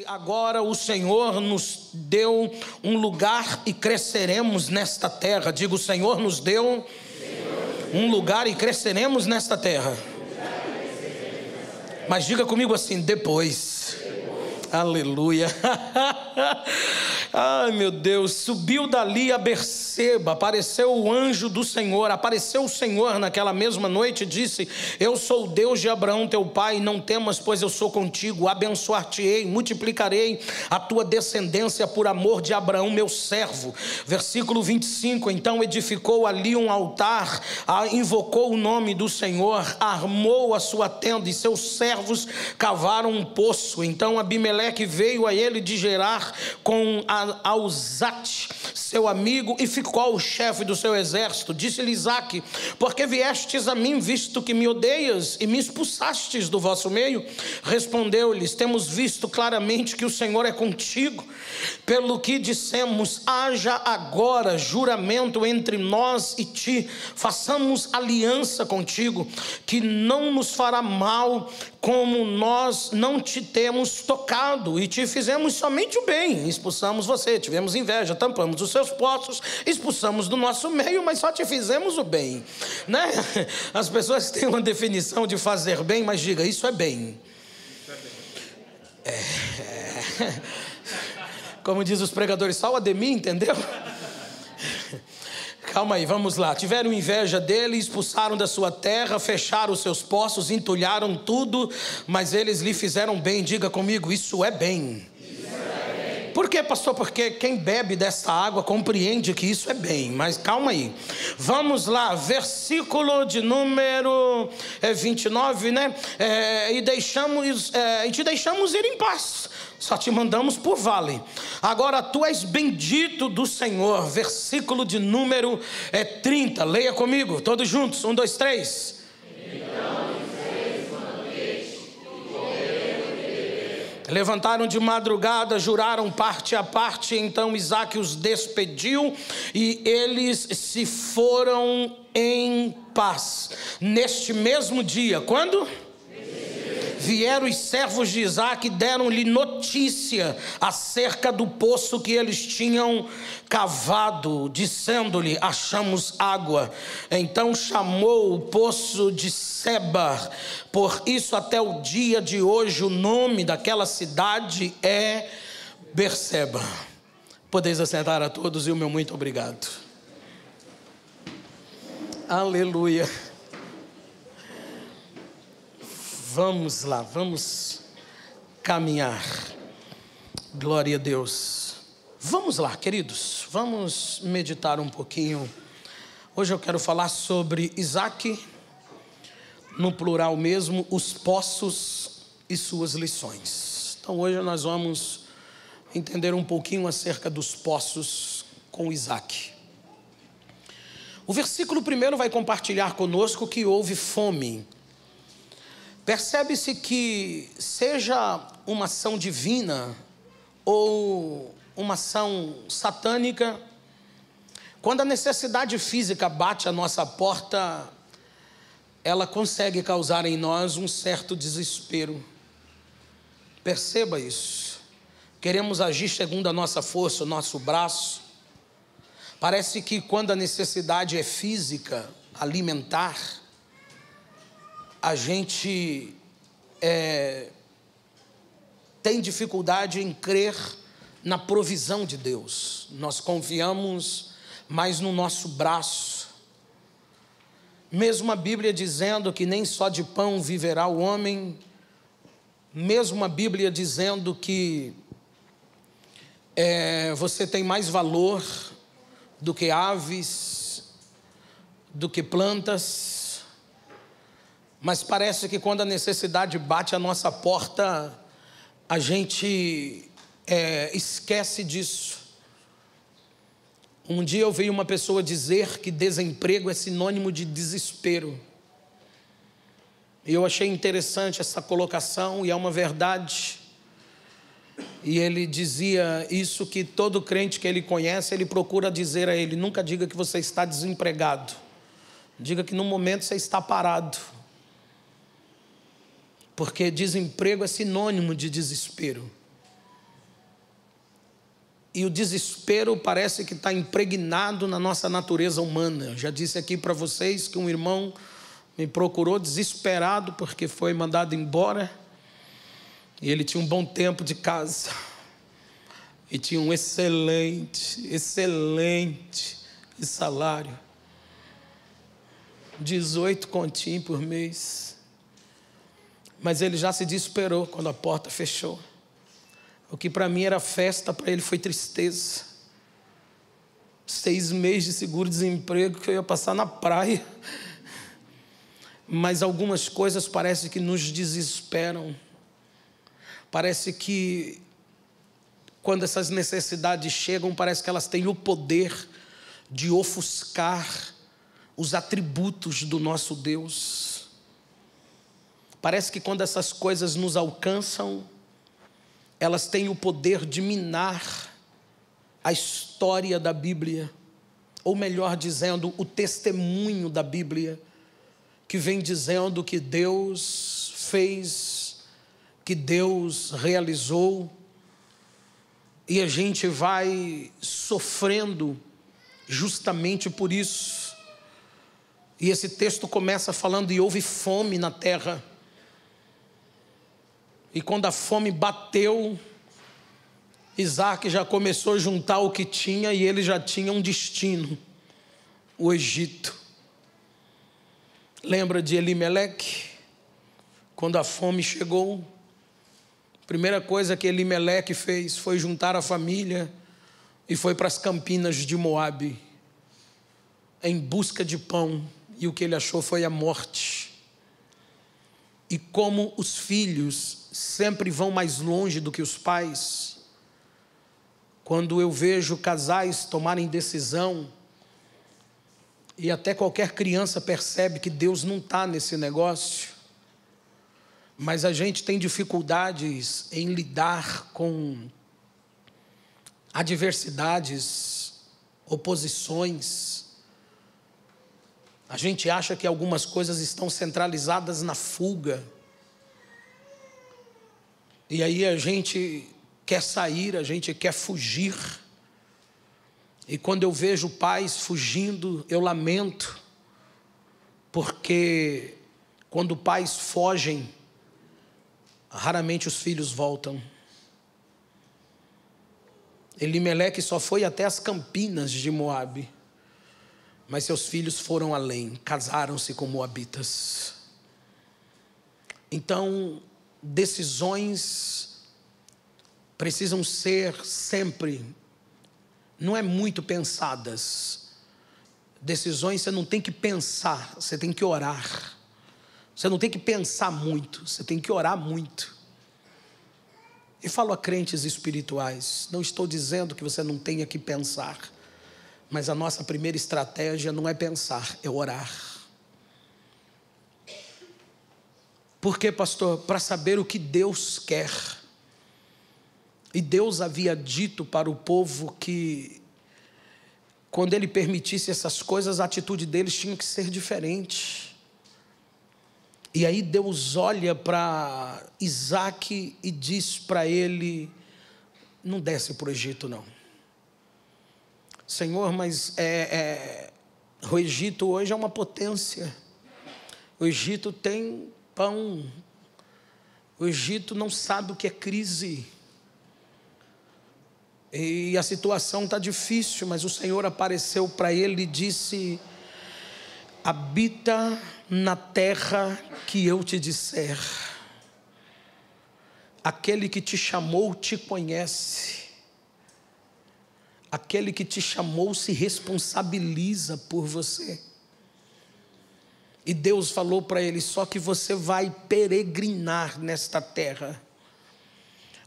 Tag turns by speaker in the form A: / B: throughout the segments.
A: Agora o Senhor nos deu um lugar e cresceremos nesta terra. Diga, o Senhor nos deu um lugar e cresceremos nesta terra. Mas diga comigo assim, depois. Aleluia. Ai, meu Deus. Subiu dali a Berseba, apareceu o anjo do Senhor, apareceu o Senhor naquela mesma noite e disse: eu sou o Deus de Abraão teu pai, não temas, pois eu sou contigo, abençoar-te-ei, multiplicarei a tua descendência por amor de Abraão meu servo. Versículo 25, então edificou ali um altar, invocou o nome do Senhor, armou a sua tenda e seus servos cavaram um poço. Então Abimeleque veio a ele de Gerar com Auzate, seu amigo, e ficou o chefe do seu exército. Disse-lhe Isaque: porque viestes a mim, visto que me odeias e me expulsastes do vosso meio? Respondeu-lhes: temos visto claramente que o Senhor é contigo, pelo que dissemos: haja agora juramento entre nós e ti, façamos aliança contigo, que não nos fará mal, como nós não te temos tocado, e te fizemos somente o bem. Expulsamos você, tivemos inveja, tampamos os seus poços, expulsamos do nosso meio, mas só te fizemos o bem, né? As pessoas têm uma definição de fazer bem, mas diga, isso é bem. Como diz os pregadores, só o Ademir, entendeu? Calma aí, vamos lá. Tiveram inveja dele, expulsaram da sua terra, fecharam os seus poços, entulharam tudo, mas eles lhe fizeram bem. Diga comigo, isso é bem. Por quê, pastor? Porque quem bebe dessa água compreende que isso é bem. Mas calma aí. Vamos lá, versículo de número 29, né? E te deixamos ir em paz. Só te mandamos por vale. Agora tu és bendito do Senhor. Versículo de número 30. Leia comigo, todos juntos. 1, 2, 3. Levantaram de madrugada, juraram parte a parte. Então Isaque os despediu e eles se foram em paz. Neste mesmo dia, quando? Vieram os servos de Isaque e deram-lhe notícia acerca do poço que eles tinham cavado, dizendo-lhe: achamos água. Então chamou o poço de Sebar. Por isso até o dia de hoje o nome daquela cidade é Berseba. Podeis assentar a todos e o meu muito obrigado. Aleluia. Vamos lá, vamos caminhar. Glória a Deus. Vamos lá, queridos, vamos meditar um pouquinho. Hoje eu quero falar sobre Isaque, no plural mesmo, os poços e suas lições. Então hoje nós vamos entender um pouquinho acerca dos poços com Isaque. O versículo primeiro vai compartilhar conosco que houve fome. Percebe-se que seja uma ação divina ou uma ação satânica, quando a necessidade física bate à nossa porta, ela consegue causar em nós um certo desespero. Perceba isso. Queremos agir segundo a nossa força, o nosso braço. Parece que quando a necessidade é física, alimentar, a gente tem dificuldade em crer na provisão de Deus. Nós confiamos mais no nosso braço. Mesmo a Bíblia dizendo que nem só de pão viverá o homem, mesmo a Bíblia dizendo que você tem mais valor do que aves, do que plantas. Mas parece que quando a necessidade bate à nossa porta, a gente esquece disso. Um dia eu vi uma pessoa dizer que desemprego é sinônimo de desespero. E eu achei interessante essa colocação, e é uma verdade. E ele dizia isso, que todo crente que ele conhece, ele procura dizer a ele: nunca diga que você está desempregado. Diga que no momento você está parado. Porque desemprego é sinônimo de desespero. E o desespero parece que está impregnado na nossa natureza humana. Eu já disse aqui para vocês que um irmão me procurou desesperado porque foi mandado embora. E ele tinha um bom tempo de casa. E tinha um excelente salário. 18 continhos por mês. Mas ele já se desesperou quando a porta fechou. O que para mim era festa, para ele foi tristeza. 6 meses de seguro-desemprego que eu ia passar na praia. Mas algumas coisas parece que nos desesperam. Parece que quando essas necessidades chegam, parece que elas têm o poder de ofuscar os atributos do nosso Deus. Parece que quando essas coisas nos alcançam, elas têm o poder de minar a história da Bíblia, ou melhor dizendo, o testemunho da Bíblia, que vem dizendo que Deus fez, que Deus realizou, e a gente vai sofrendo justamente por isso. E esse texto começa falando: e houve fome na terra. E quando a fome bateu, Isaac já começou a juntar o que tinha, e ele já tinha um destino: o Egito. Lembra de Elimeleque? Quando a fome chegou, a primeira coisa que Elimeleque fez foi juntar a família e foi para as campinas de Moabe, em busca de pão, e o que ele achou foi a morte. E como os filhos sempre vão mais longe do que os pais, quando eu vejo casais tomarem decisão, e até qualquer criança percebe que Deus não está nesse negócio, mas a gente tem dificuldades em lidar com adversidades, oposições. A gente acha que algumas coisas estão centralizadas na fuga. E aí a gente quer sair, a gente quer fugir. E quando eu vejo pais fugindo, eu lamento, porque quando pais fogem, raramente os filhos voltam. Elimeleque só foi até as campinas de Moabe, mas seus filhos foram além, casaram-se com moabitas. Então, decisões precisam ser sempre, não é muito pensadas. Decisões você não tem que pensar, você tem que orar. Você não tem que pensar muito, você tem que orar muito. E falo a crentes espirituais, não estou dizendo que você não tenha que pensar, mas a nossa primeira estratégia não é pensar, é orar. Por quê, pastor? Para saber o que Deus quer. E Deus havia dito para o povo que, quando Ele permitisse essas coisas, a atitude deles tinha que ser diferente. E aí Deus olha para Isaac e diz para ele: não desce para o Egito não. Senhor, mas o Egito hoje é uma potência. O Egito tem pão. O Egito não sabe o que é crise. E a situação está difícil, mas o Senhor apareceu para ele e disse: habita na terra que eu te disser. Aquele que te chamou te conhece. Aquele que te chamou se responsabiliza por você. E Deus falou para ele: só que você vai peregrinar nesta terra.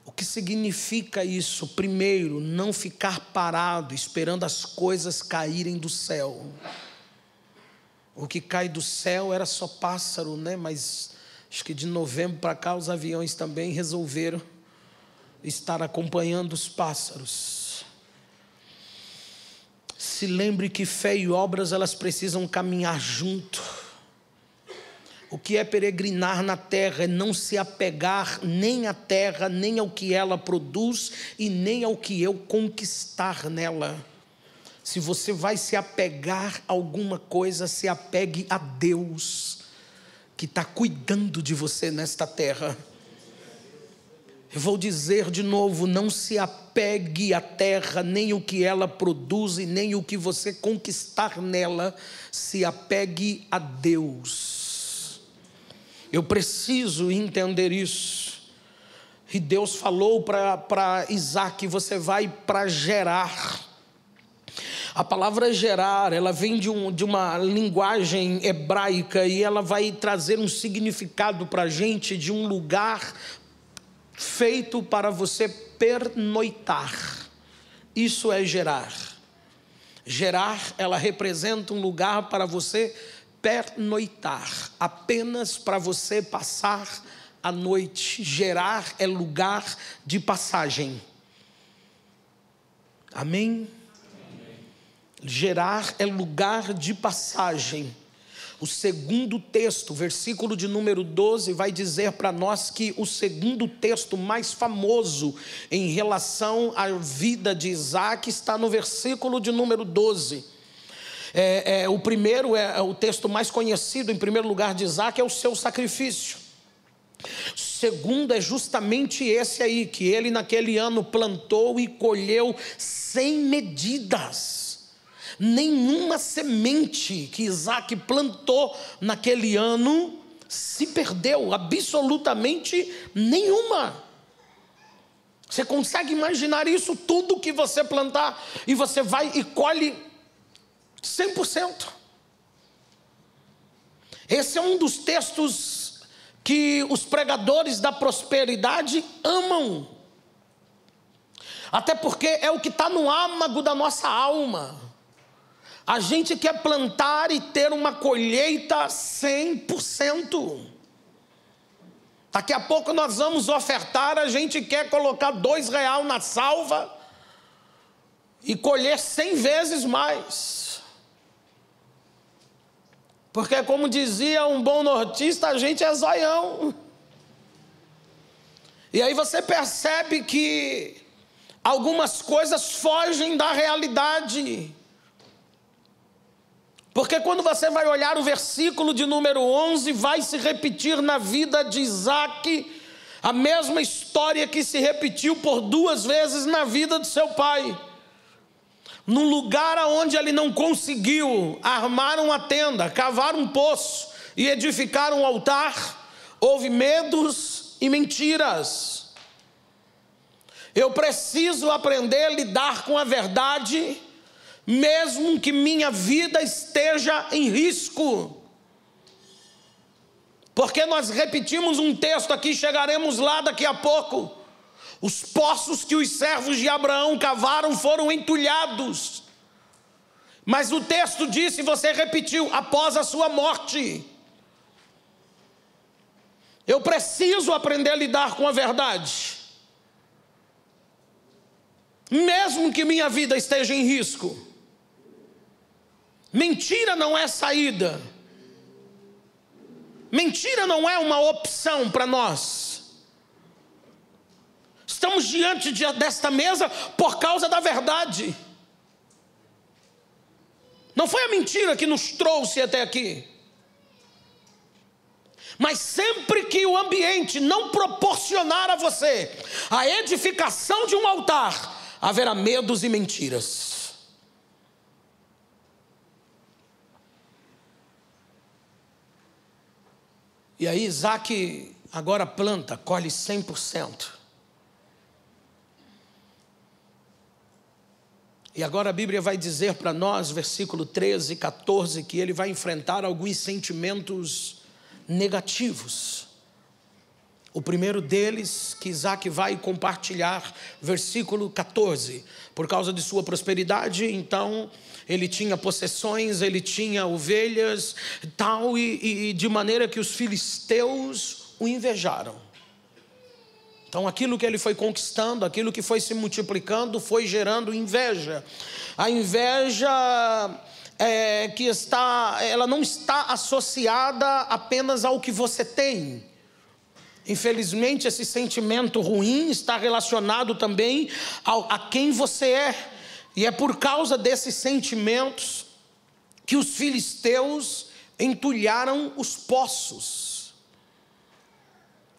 A: O que significa isso? Primeiro, não ficar parado esperando as coisas caírem do céu. O que cai do céu era só pássaro, né? Mas acho que de novembro para cá os aviões também resolveram estar acompanhando os pássaros. Se lembre que fé e obras, elas precisam caminhar junto. O que é peregrinar na terra é não se apegar nem à terra, nem ao que ela produz e nem ao que eu conquistar nela. Se você vai se apegar a alguma coisa, se apegue a Deus, que está cuidando de você nesta terra. Eu vou dizer de novo, não se apegue à terra, nem o que ela produz e nem o que você conquistar nela, se apegue a Deus. Eu preciso entender isso. E Deus falou para Isaac: você vai para Gerar. A palavra Gerar, ela vem de uma linguagem hebraica e ela vai trazer um significado para a gente de um lugar feito para você pernoitar. Isso é Gerar. Gerar, ela representa um lugar para você pernoitar, apenas para você passar a noite. Gerar é lugar de passagem. Amém? Gerar é lugar de passagem. O segundo texto, versículo de número 12, vai dizer para nós que o segundo texto mais famoso em relação à vida de Isaac está no versículo de número 12. O primeiro é o texto mais conhecido, em primeiro lugar, de Isaac, é o seu sacrifício. O segundo é justamente esse aí, que ele naquele ano plantou e colheu sem medidas. Nenhuma semente que Isaac plantou naquele ano se perdeu, absolutamente nenhuma. Você consegue imaginar isso? Tudo que você plantar e você vai e colhe 100%. Esse é um dos textos que os pregadores da prosperidade amam. Até porque é o que está no âmago da nossa alma. A gente quer plantar e ter uma colheita 100%. Daqui a pouco nós vamos ofertar, a gente quer colocar R$2 na salva e colher 100 vezes mais. Porque, como dizia um bom nortista, a gente é zoião. E aí você percebe que algumas coisas fogem da realidade. Porque quando você vai olhar o versículo de número 11, vai se repetir na vida de Isaac a mesma história que se repetiu por 2 vezes na vida de seu pai. Num lugar onde ele não conseguiu armar uma tenda, cavar um poço e edificar um altar, houve medos e mentiras. Eu preciso aprender a lidar com a verdade, mesmo que minha vida esteja em risco. Porque nós repetimos um texto aqui, chegaremos lá daqui a pouco. Os poços que os servos de Abraão cavaram foram entulhados. Mas o texto disse, você repetiu, após a sua morte. Eu preciso aprender a lidar com a verdade. Mesmo que minha vida esteja em risco. Mentira não é saída. Mentira não é uma opção para nós. Estamos diante desta mesa por causa da verdade. Não foi a mentira que nos trouxe até aqui. Mas sempre que o ambiente não proporcionar a você a edificação de um altar, haverá medos e mentiras. E aí Isaac agora planta, colhe 100%. E agora a Bíblia vai dizer para nós, versículo 13 e 14, que ele vai enfrentar alguns sentimentos negativos. O primeiro deles, que Isaac vai compartilhar, versículo 14. Por causa de sua prosperidade, então, ele tinha possessões, ele tinha ovelhas, tal, e de maneira que os filisteus o invejaram. Então aquilo que ele foi conquistando, aquilo que foi se multiplicando, foi gerando inveja. A inveja, ela não está associada apenas ao que você tem. Infelizmente, esse sentimento ruim está relacionado também a quem você é. E é por causa desses sentimentos que os filisteus entulharam os poços.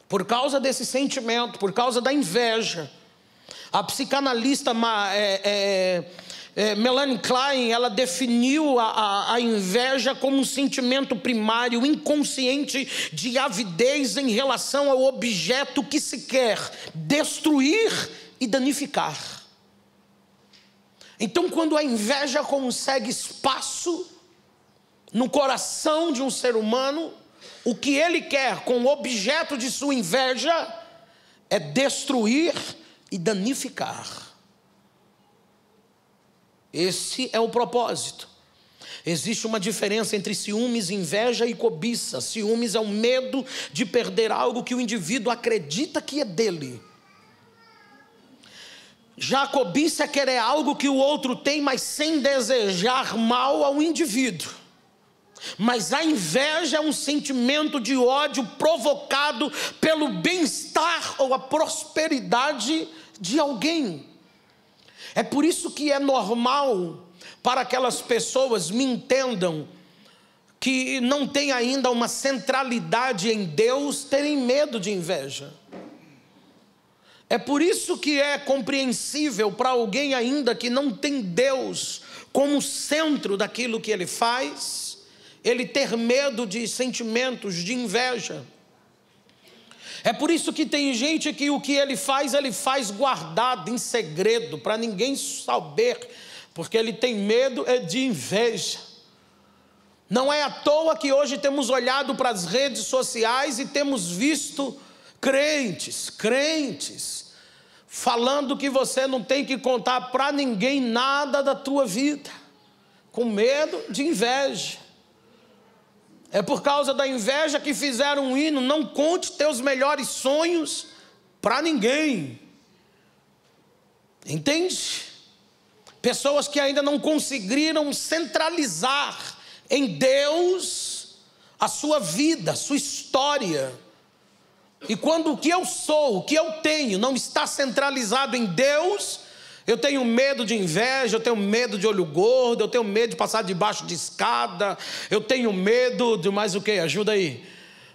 A: Por causa desse sentimento, por causa da inveja. A psicanalista Melanie Klein, ela definiu a inveja como um sentimento primário, inconsciente de avidez em relação ao objeto que se quer destruir e danificar. Então, quando a inveja consegue espaço no coração de um ser humano, o que ele quer com o objeto de sua inveja é destruir e danificar. Esse é o propósito. Existe uma diferença entre ciúmes, inveja e cobiça. Ciúmes é o medo de perder algo que o indivíduo acredita que é dele. Já a cobiça é querer algo que o outro tem, mas sem desejar mal ao indivíduo. Mas a inveja é um sentimento de ódio provocado pelo bem-estar ou a prosperidade de alguém. É por isso que é normal para aquelas pessoas, me entendam, que não têm ainda uma centralidade em Deus, terem medo de inveja. É por isso que é compreensível para alguém ainda que não tem Deus como centro daquilo que ele faz, ele ter medo de sentimentos de inveja. É por isso que tem gente que o que ele faz guardado, em segredo, para ninguém saber, porque ele tem medo de inveja. Não é à toa que hoje temos olhado para as redes sociais e temos visto crentes, falando que você não tem que contar para ninguém nada da tua vida, com medo de inveja. É por causa da inveja que fizeram um hino: não conte teus melhores sonhos para ninguém. Entende? Pessoas que ainda não conseguiram centralizar em Deus a sua vida, a sua história. E quando o que eu sou, o que eu tenho, não está centralizado em Deus, eu tenho medo de inveja, eu tenho medo de olho gordo, eu tenho medo de passar debaixo de escada, eu tenho medo de mais o que? Ajuda aí.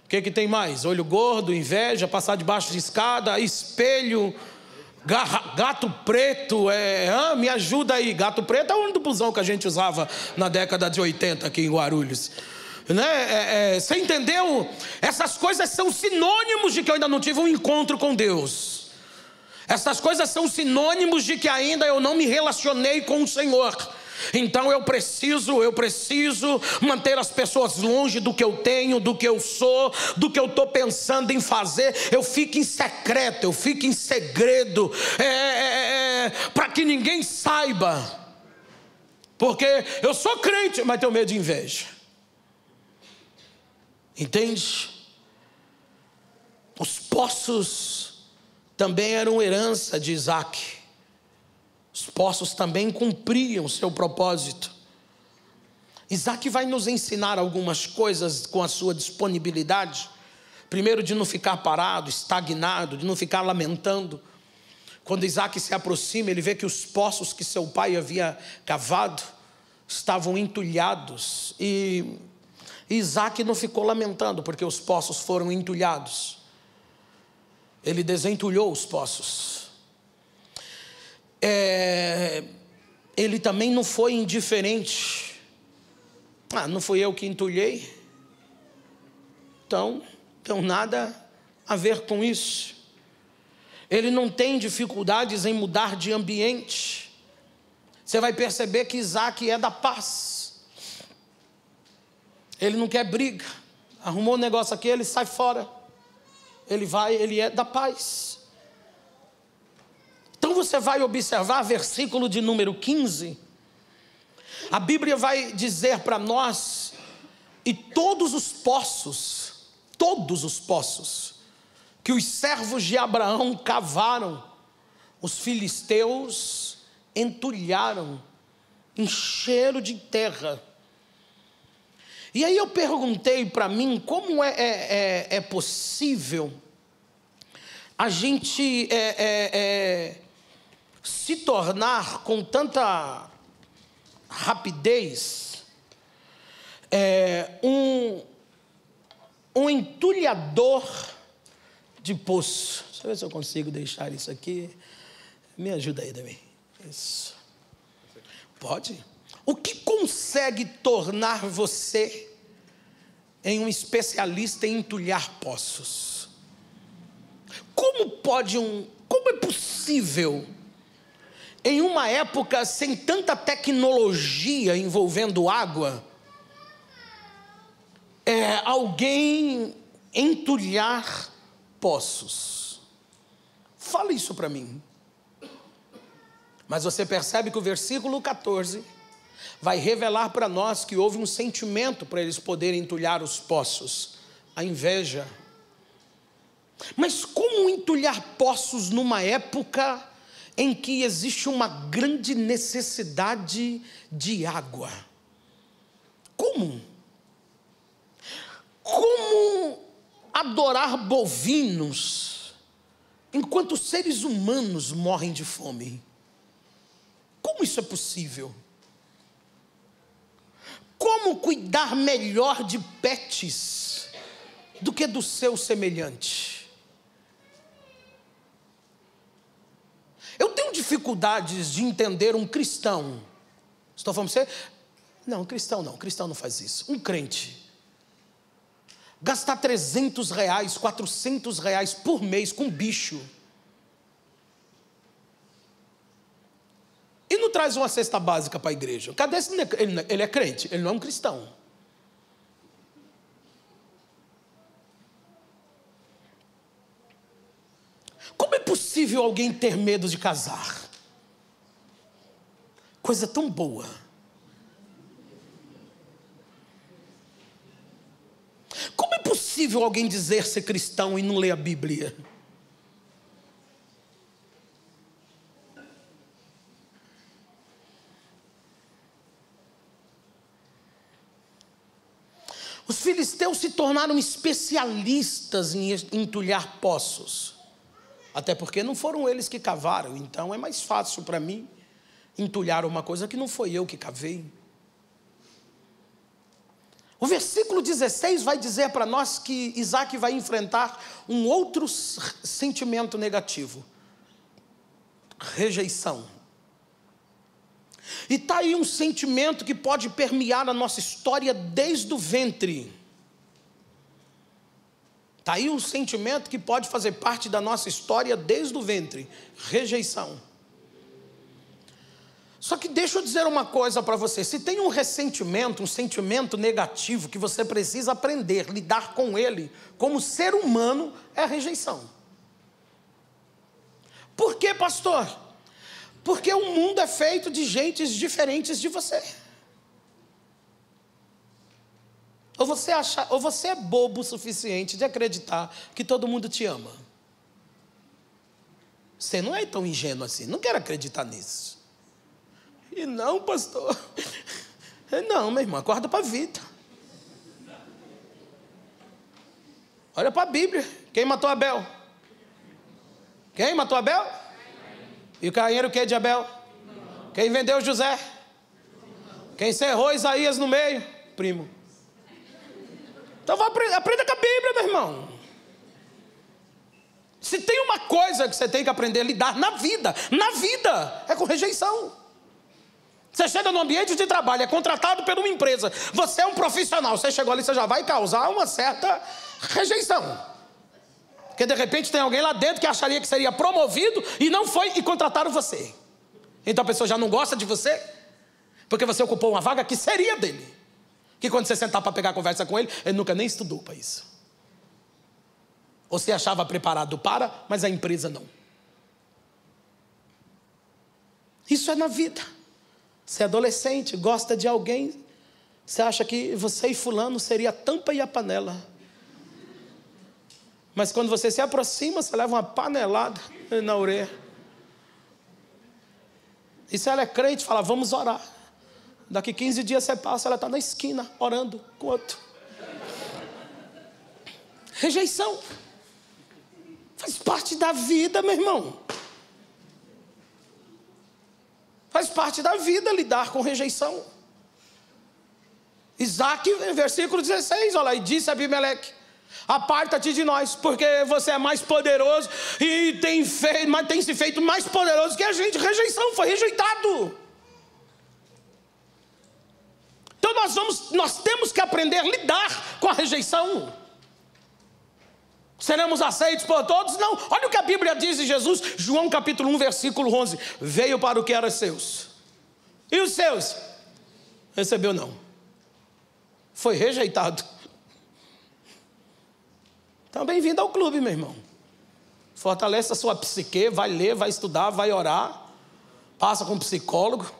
A: O que tem mais? Olho gordo, inveja, passar debaixo de escada, espelho, gato preto, me ajuda aí. Gato preto é o nome do busão que a gente usava na década de 80 aqui em Guarulhos. Você entendeu? Essas coisas são sinônimos de que eu ainda não tive um encontro com Deus. Essas coisas são sinônimos de que ainda eu não me relacionei com o Senhor. Então eu preciso manter as pessoas longe do que eu tenho, do que eu sou, do que eu estou pensando em fazer. Eu fico em secreto, eu fico em segredo, para que ninguém saiba. Porque eu sou crente, mas tenho medo de inveja. Entende? Os poços também eram herança de Isaac. Os poços também cumpriam o seu propósito. Isaac vai nos ensinar algumas coisas com a sua disponibilidade. Primeiro, de não ficar parado, estagnado, de não ficar lamentando. Quando Isaac se aproxima, ele vê que os poços que seu pai havia cavado estavam entulhados. E Isaac não ficou lamentando porque os poços foram entulhados. Ele desentulhou os poços. Ele também não foi indiferente. Não fui eu que entulhei, então não tem nada a ver com isso. Ele não tem dificuldades em mudar de ambiente. Você vai perceber que Isaac é da paz. Ele não quer briga. Arrumou um negócio aqui, ele sai fora. Ele é da paz. Então você vai observar versículo de número 15. A Bíblia vai dizer para nós: e todos os poços que os servos de Abraão cavaram, os filisteus entulharam, encheram de terra E aí eu perguntei para mim como é possível a gente se tornar com tanta rapidez um entulhador de poço. Deixa eu ver se eu consigo deixar isso aqui. Me ajuda aí também. Isso. Pode? O que consegue tornar você em um especialista em entulhar poços? Como é possível, em uma época sem tanta tecnologia envolvendo água, alguém entulhar poços? Fala isso para mim. Mas você percebe que o versículo 14 vai revelar para nós que houve um sentimento para eles poderem entulhar os poços: a inveja. Mas como entulhar poços numa época em que existe uma grande necessidade de água? Como adorar bovinos enquanto seres humanos morrem de fome? Como isso é possível? Como cuidar melhor de pets do que do seu semelhante? Eu tenho dificuldades de entender um cristão. Estou falando para você? Não, cristão não faz isso. Um crente gastar R$300, R$400 por mês com bicho e não traz uma cesta básica para a igreja. Cadê esse? Ele é crente, ele não é um cristão. Como é possível alguém ter medo de casar? Coisa tão boa. Como é possível alguém dizer ser cristão e não ler a Bíblia? Os filisteus se tornaram especialistas em entulhar poços. Até porque não foram eles que cavaram, então é mais fácil para mim entulhar uma coisa que não foi eu que cavei. O versículo 16 vai dizer para nós que Isaac vai enfrentar um outro sentimento negativo: rejeição. E está aí um sentimento que pode permear a nossa história desde o ventre. Está aí um sentimento que pode fazer parte da nossa história desde o ventre: rejeição. Só que deixa eu dizer uma coisa para você: se tem um ressentimento, um sentimento negativo que você precisa aprender a lidar com ele como ser humano, é a rejeição. Por quê, pastor? Porque o mundo é feito de gentes diferentes de você. Ou você é bobo o suficiente de acreditar que todo mundo te ama. Você não é tão ingênuo assim, não quero acreditar nisso. E não, pastor. Não, meu irmão, acorda para a vida. Olha para a Bíblia. Quem matou Abel? Quem matou Abel? E o Caim era o que de Abel? Quem vendeu José? Quem cerrou Isaías no meio? Primo. Então aprenda com a Bíblia, meu irmão. Se tem uma coisa que você tem que aprender a lidar na vida, é com rejeição. Você chega no ambiente de trabalho, é contratado por uma empresa, você é um profissional, você chegou ali, você já vai causar uma certa rejeição. Porque de repente tem alguém lá dentro que acharia que seria promovido e não foi, e contrataram você. Então a pessoa já não gosta de você, porque você ocupou uma vaga que seria dele. Que quando você sentar para pegar a conversa com ele, ele nunca nem estudou para isso. Ou você achava preparado para, mas a empresa não. Isso é na vida. Você é adolescente, gosta de alguém, você acha que você e fulano seria a tampa e a panela. Mas quando você se aproxima, você leva uma panelada na orelha. E se ela é crente, fala: vamos orar. Daqui 15 dias você passa, ela está na esquina, orando com outro. Rejeição. Faz parte da vida, meu irmão. Faz parte da vida lidar com rejeição. Isaac, versículo 16, olha lá, e disse a Abimeleque: aparta-te de nós, porque você é mais poderoso e tem se feito mais poderoso que a gente. Rejeição, foi rejeitado. Então nós temos que aprender a lidar com a rejeição. Seremos aceitos por todos? Não. Olha o que a Bíblia diz de Jesus, João capítulo 1, versículo 11. Veio para o que era seus. E os seus? Recebeu não. Foi rejeitado. Então bem-vindo ao clube, meu irmão. Fortalece a sua psique, vai ler, vai estudar, vai orar. Passa com um psicólogo.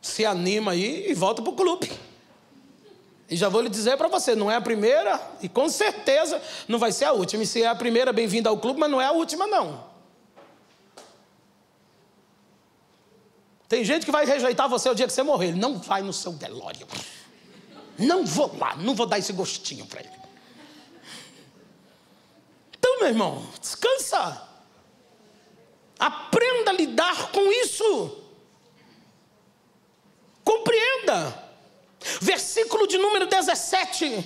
A: Se anima aí e volta para o clube. E já vou lhe dizer para você, não é a primeira e com certeza não vai ser a última. E se é a primeira, bem-vindo ao clube, mas não é a última não. Tem gente que vai rejeitar você o dia que você morrer. Ele não vai no seu velório. Não vou lá, não vou dar esse gostinho para ele. Então, meu irmão, descansa. Aprenda a lidar com isso. Compreenda. Versículo de número 17.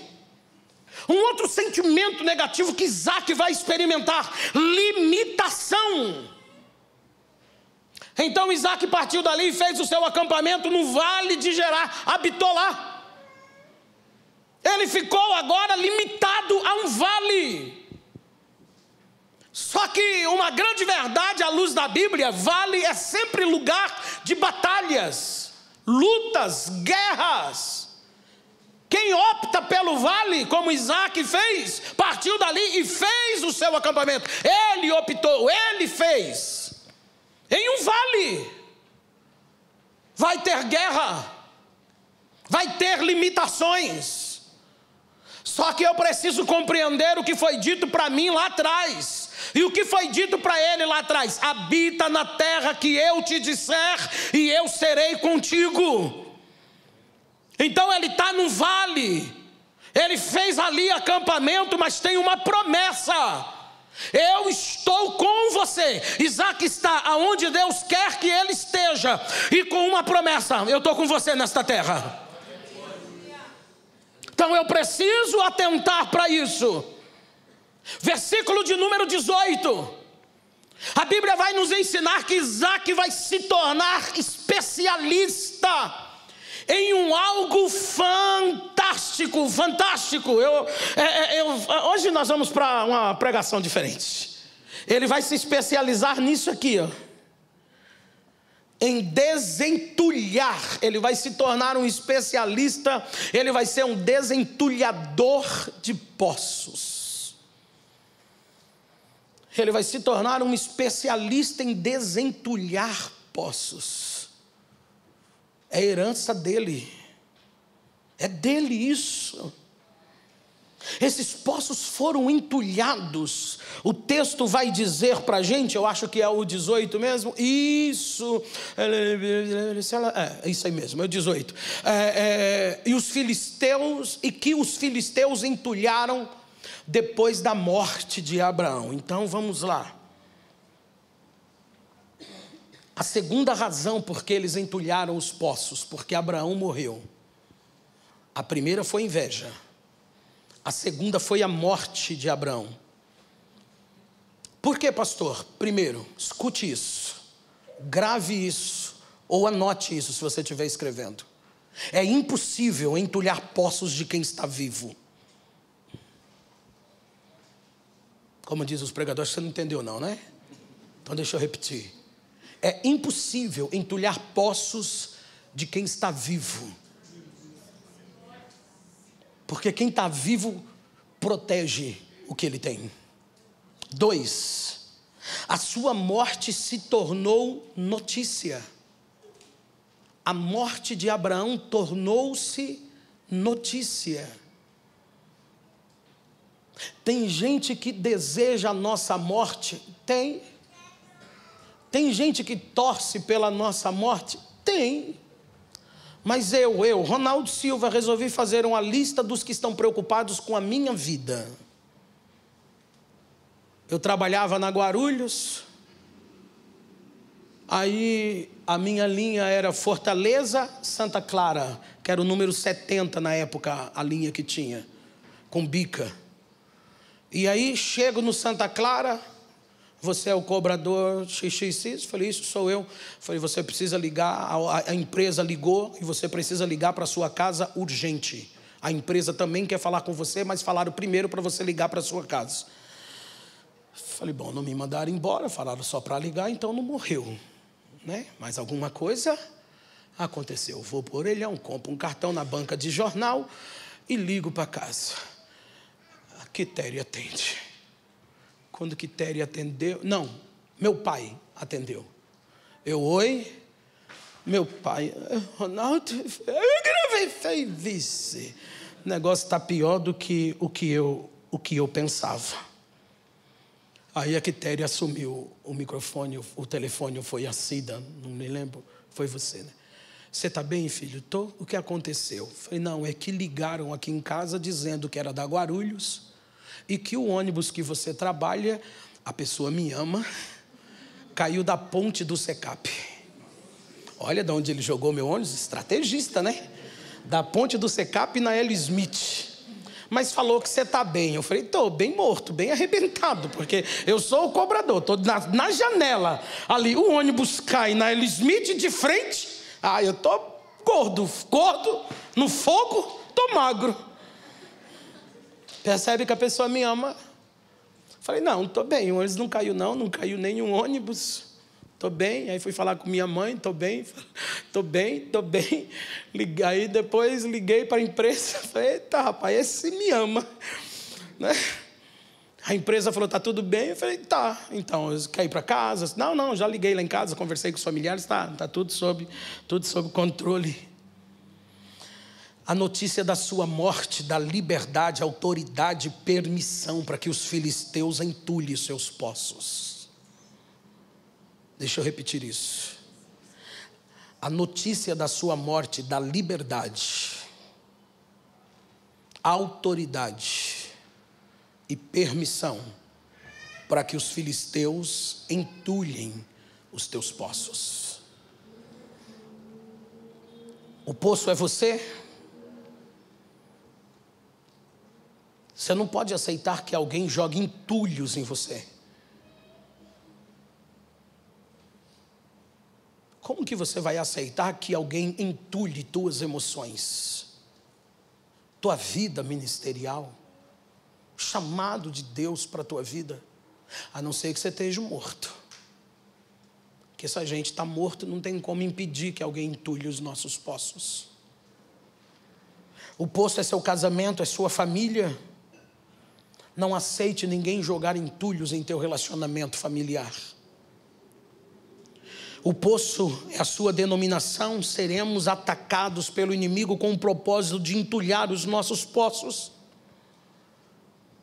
A: Um outro sentimento negativo que Isaac vai experimentar: limitação. Então Isaac partiu dali e fez o seu acampamento no vale de Gerar, habitou lá. Ele ficou agora limitado a um vale. Só que uma grande verdade à luz da Bíblia: vale é sempre lugar de batalhas, lutas, guerras. Quem opta pelo vale, como Isaac fez, partiu dali e fez o seu acampamento. Ele optou, ele fez. Em um vale, vai ter guerra, vai ter limitações. Só que eu preciso compreender o que foi dito para mim lá atrás. E o que foi dito para ele lá atrás: habita na terra que eu te disser e eu serei contigo. Então ele está no vale, ele fez ali acampamento, mas tem uma promessa: eu estou com você. Isaac está aonde Deus quer que ele esteja, e com uma promessa: eu estou com você nesta terra. Então eu preciso atentar para isso. Versículo de número 18. A Bíblia vai nos ensinar que Isaac vai se tornar especialista em um algo fantástico. Hoje nós vamos para uma pregação diferente. Ele vai se especializar nisso aqui, ó, em desentulhar. Ele vai se tornar um especialista. Ele vai ser um desentulhador de poços. Ele vai se tornar um especialista em desentulhar poços. É herança dele. É dele isso. Esses poços foram entulhados. O texto vai dizer para a gente, eu acho que é o 18 mesmo. Isso aí mesmo, é o 18. E que os filisteus entulharam depois da morte de Abraão. Então vamos lá. A segunda razão por que eles entulharam os poços: porque Abraão morreu. A primeira foi inveja. A segunda foi a morte de Abraão. Por que, pastor? Primeiro, escute isso, grave isso, ou anote isso se você estiver escrevendo. É impossível entulhar poços de quem está vivo. Como dizem os pregadores, você não entendeu não, né? Então deixa eu repetir. É impossível entulhar poços de quem está vivo. Porque quem está vivo protege o que ele tem. 2, a sua morte se tornou notícia. A morte de Abraão tornou-se notícia. Tem gente que deseja a nossa morte? Tem. Tem gente que torce pela nossa morte? Tem. Mas eu, Ronaldo Silva, resolvi fazer uma lista dos que estão preocupados com a minha vida. Eu trabalhava na Guarulhos, aí a minha linha era Fortaleza, Santa Clara, que era o número 70 na época, a linha que tinha, com bica. E aí chego no Santa Clara, você é o cobrador XXX? Falei, isso sou eu. Falei, você precisa ligar, a empresa ligou e você precisa ligar para a sua casa urgente. A empresa também quer falar com você, mas falaram primeiro para você ligar para a sua casa. Falei, bom, não me mandaram embora, falaram só para ligar, então não morreu, né? Mas alguma coisa aconteceu. Vou por orelhão, compro um cartão na banca de jornal e ligo para casa. A Quitéria atende. Quando Quitéria atendeu, não, meu pai atendeu. Eu, oi, meu pai, Ronaldo, eu gravei, vice. O negócio está pior do que o que eu pensava. Aí a Quitéria assumiu o microfone, o telefone foi a Cida, não me lembro, foi você, né? Você está bem, filho? Tô. O que aconteceu? Falei, não, é que ligaram aqui em casa dizendo que era da Guarulhos e que o ônibus que você trabalha, a pessoa me ama, caiu da ponte do Secap. Olha de onde ele jogou meu ônibus, estrategista, né? Da ponte do Secap na L. Smith. Mas falou que você está bem. Eu falei, estou bem morto, bem arrebentado, porque eu sou o cobrador, estou na janela ali, o ônibus cai na L. Smith de frente, eu estou gordo, no fogo, estou magro. Percebe que a pessoa me ama? Falei, não, estou bem, o ônibus não caiu não caiu nenhum ônibus, estou bem. Aí fui falar com minha mãe, estou bem. Aí depois liguei para a empresa, falei, eita rapaz, esse me ama, né? A empresa falou, está tudo bem? Eu falei, tá, então, eu quero ir para casa? Não, já liguei lá em casa, conversei com os familiares, tá tudo sob controle. A notícia da sua morte dá liberdade, autoridade e permissão para que os filisteus entulhem seus poços. Deixa eu repetir isso. A notícia da sua morte dá liberdade, autoridade e permissão para que os filisteus entulhem os teus poços. O poço é você. Você não pode aceitar que alguém jogue entulhos em você. Como que você vai aceitar que alguém entulhe tuas emoções? Tua vida ministerial? Chamado de Deus para a tua vida? A não ser que você esteja morto. Porque se a gente está morto, não tem como impedir que alguém entulhe os nossos poços. O poço é seu casamento, é sua família. Não aceite ninguém jogar entulhos em teu relacionamento familiar. O poço é a sua denominação. Seremos atacados pelo inimigo com o propósito de entulhar os nossos poços.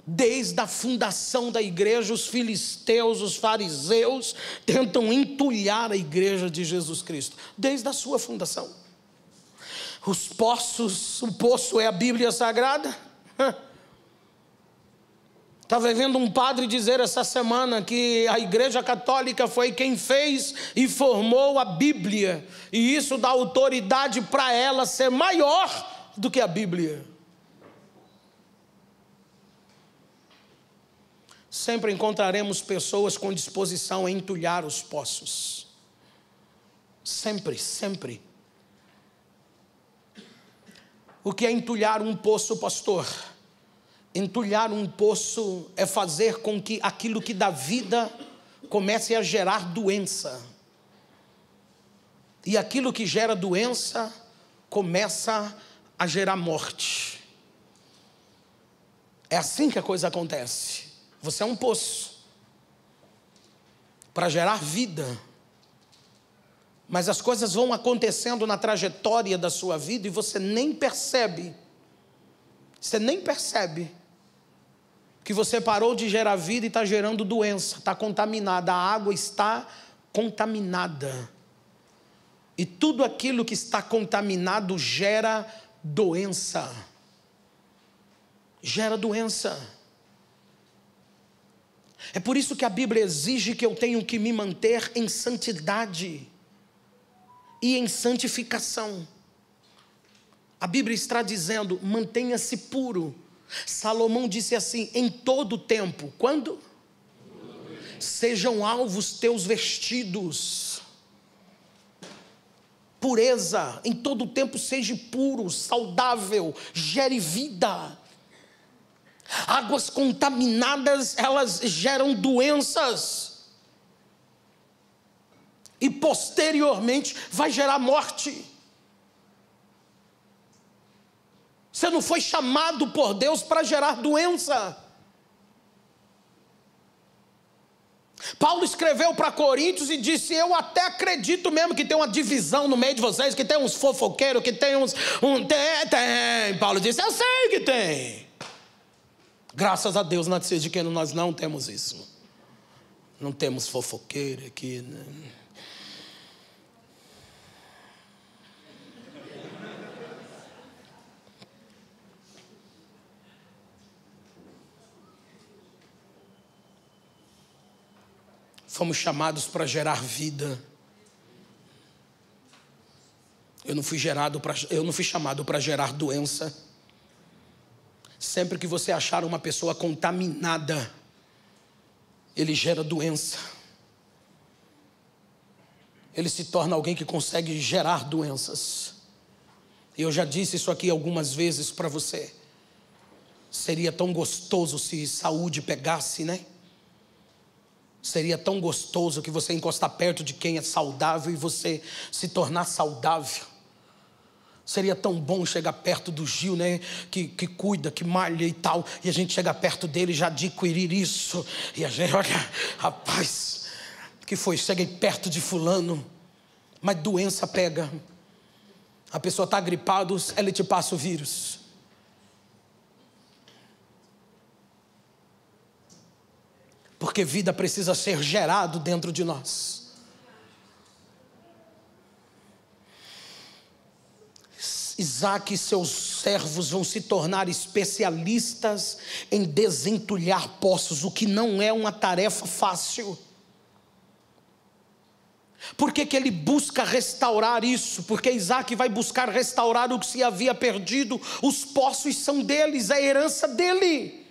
A: Desde a fundação da igreja, os filisteus, os fariseus tentam entulhar a igreja de Jesus Cristo. Desde a sua fundação. Os poços, o poço é a Bíblia Sagrada. Estava vendo um padre dizer essa semana que a Igreja Católica foi quem fez e formou a Bíblia. E isso dá autoridade para ela ser maior do que a Bíblia. Sempre encontraremos pessoas com disposição a entulhar os poços. Sempre. O que é entulhar um poço, pastor? Entulhar um poço é fazer com que aquilo que dá vida comece a gerar doença. E aquilo que gera doença começa a gerar morte. É assim que a coisa acontece. Você é um poço para gerar vida. Mas as coisas vão acontecendo na trajetória da sua vida e você nem percebe. Você nem percebe que você parou de gerar vida e está gerando doença, está contaminada, a água está contaminada. E tudo aquilo que está contaminado gera doença. Gera doença. É por isso que a Bíblia exige que eu tenho que me manter em santidade e em santificação. A Bíblia está dizendo, mantenha-se puro. Salomão disse assim, em todo tempo. Quando? Sejam alvos teus vestidos. Pureza, em todo tempo seja puro, saudável, gere vida. Águas contaminadas, elas geram doenças. E posteriormente vai gerar morte. Você não foi chamado por Deus para gerar doença. Paulo escreveu para Coríntios e disse, eu até acredito mesmo que tem uma divisão no meio de vocês, que tem uns fofoqueiros, que tem uns... Tem. Paulo disse, eu sei que tem. Graças a Deus, na Cidade de Queno, nós não temos isso. Não temos fofoqueiro aqui, né? Fomos chamados para gerar vida. Eu não fui chamado para gerar doença. Sempre que você achar uma pessoa contaminada, ele gera doença. Ele se torna alguém que consegue gerar doenças. Eu já disse isso aqui algumas vezes para você. Seria tão gostoso se saúde pegasse, né? Seria tão gostoso que você encostar perto de quem é saudável e você se tornar saudável. Seria tão bom chegar perto do Gil, né? Que cuida, que malha e tal. E a gente chegar perto dele e já adquirir isso. E a gente, olha, rapaz, que foi? Cheguei perto de fulano. Mas doença pega. A pessoa está gripada, ele te passa o vírus. Porque vida precisa ser gerado dentro de nós. Isaac e seus servos vão se tornar especialistas em desentulhar poços, o que não é uma tarefa fácil. Por que ele busca restaurar isso? Porque Isaac vai buscar restaurar o que se havia perdido. Os poços são deles, é a herança dele.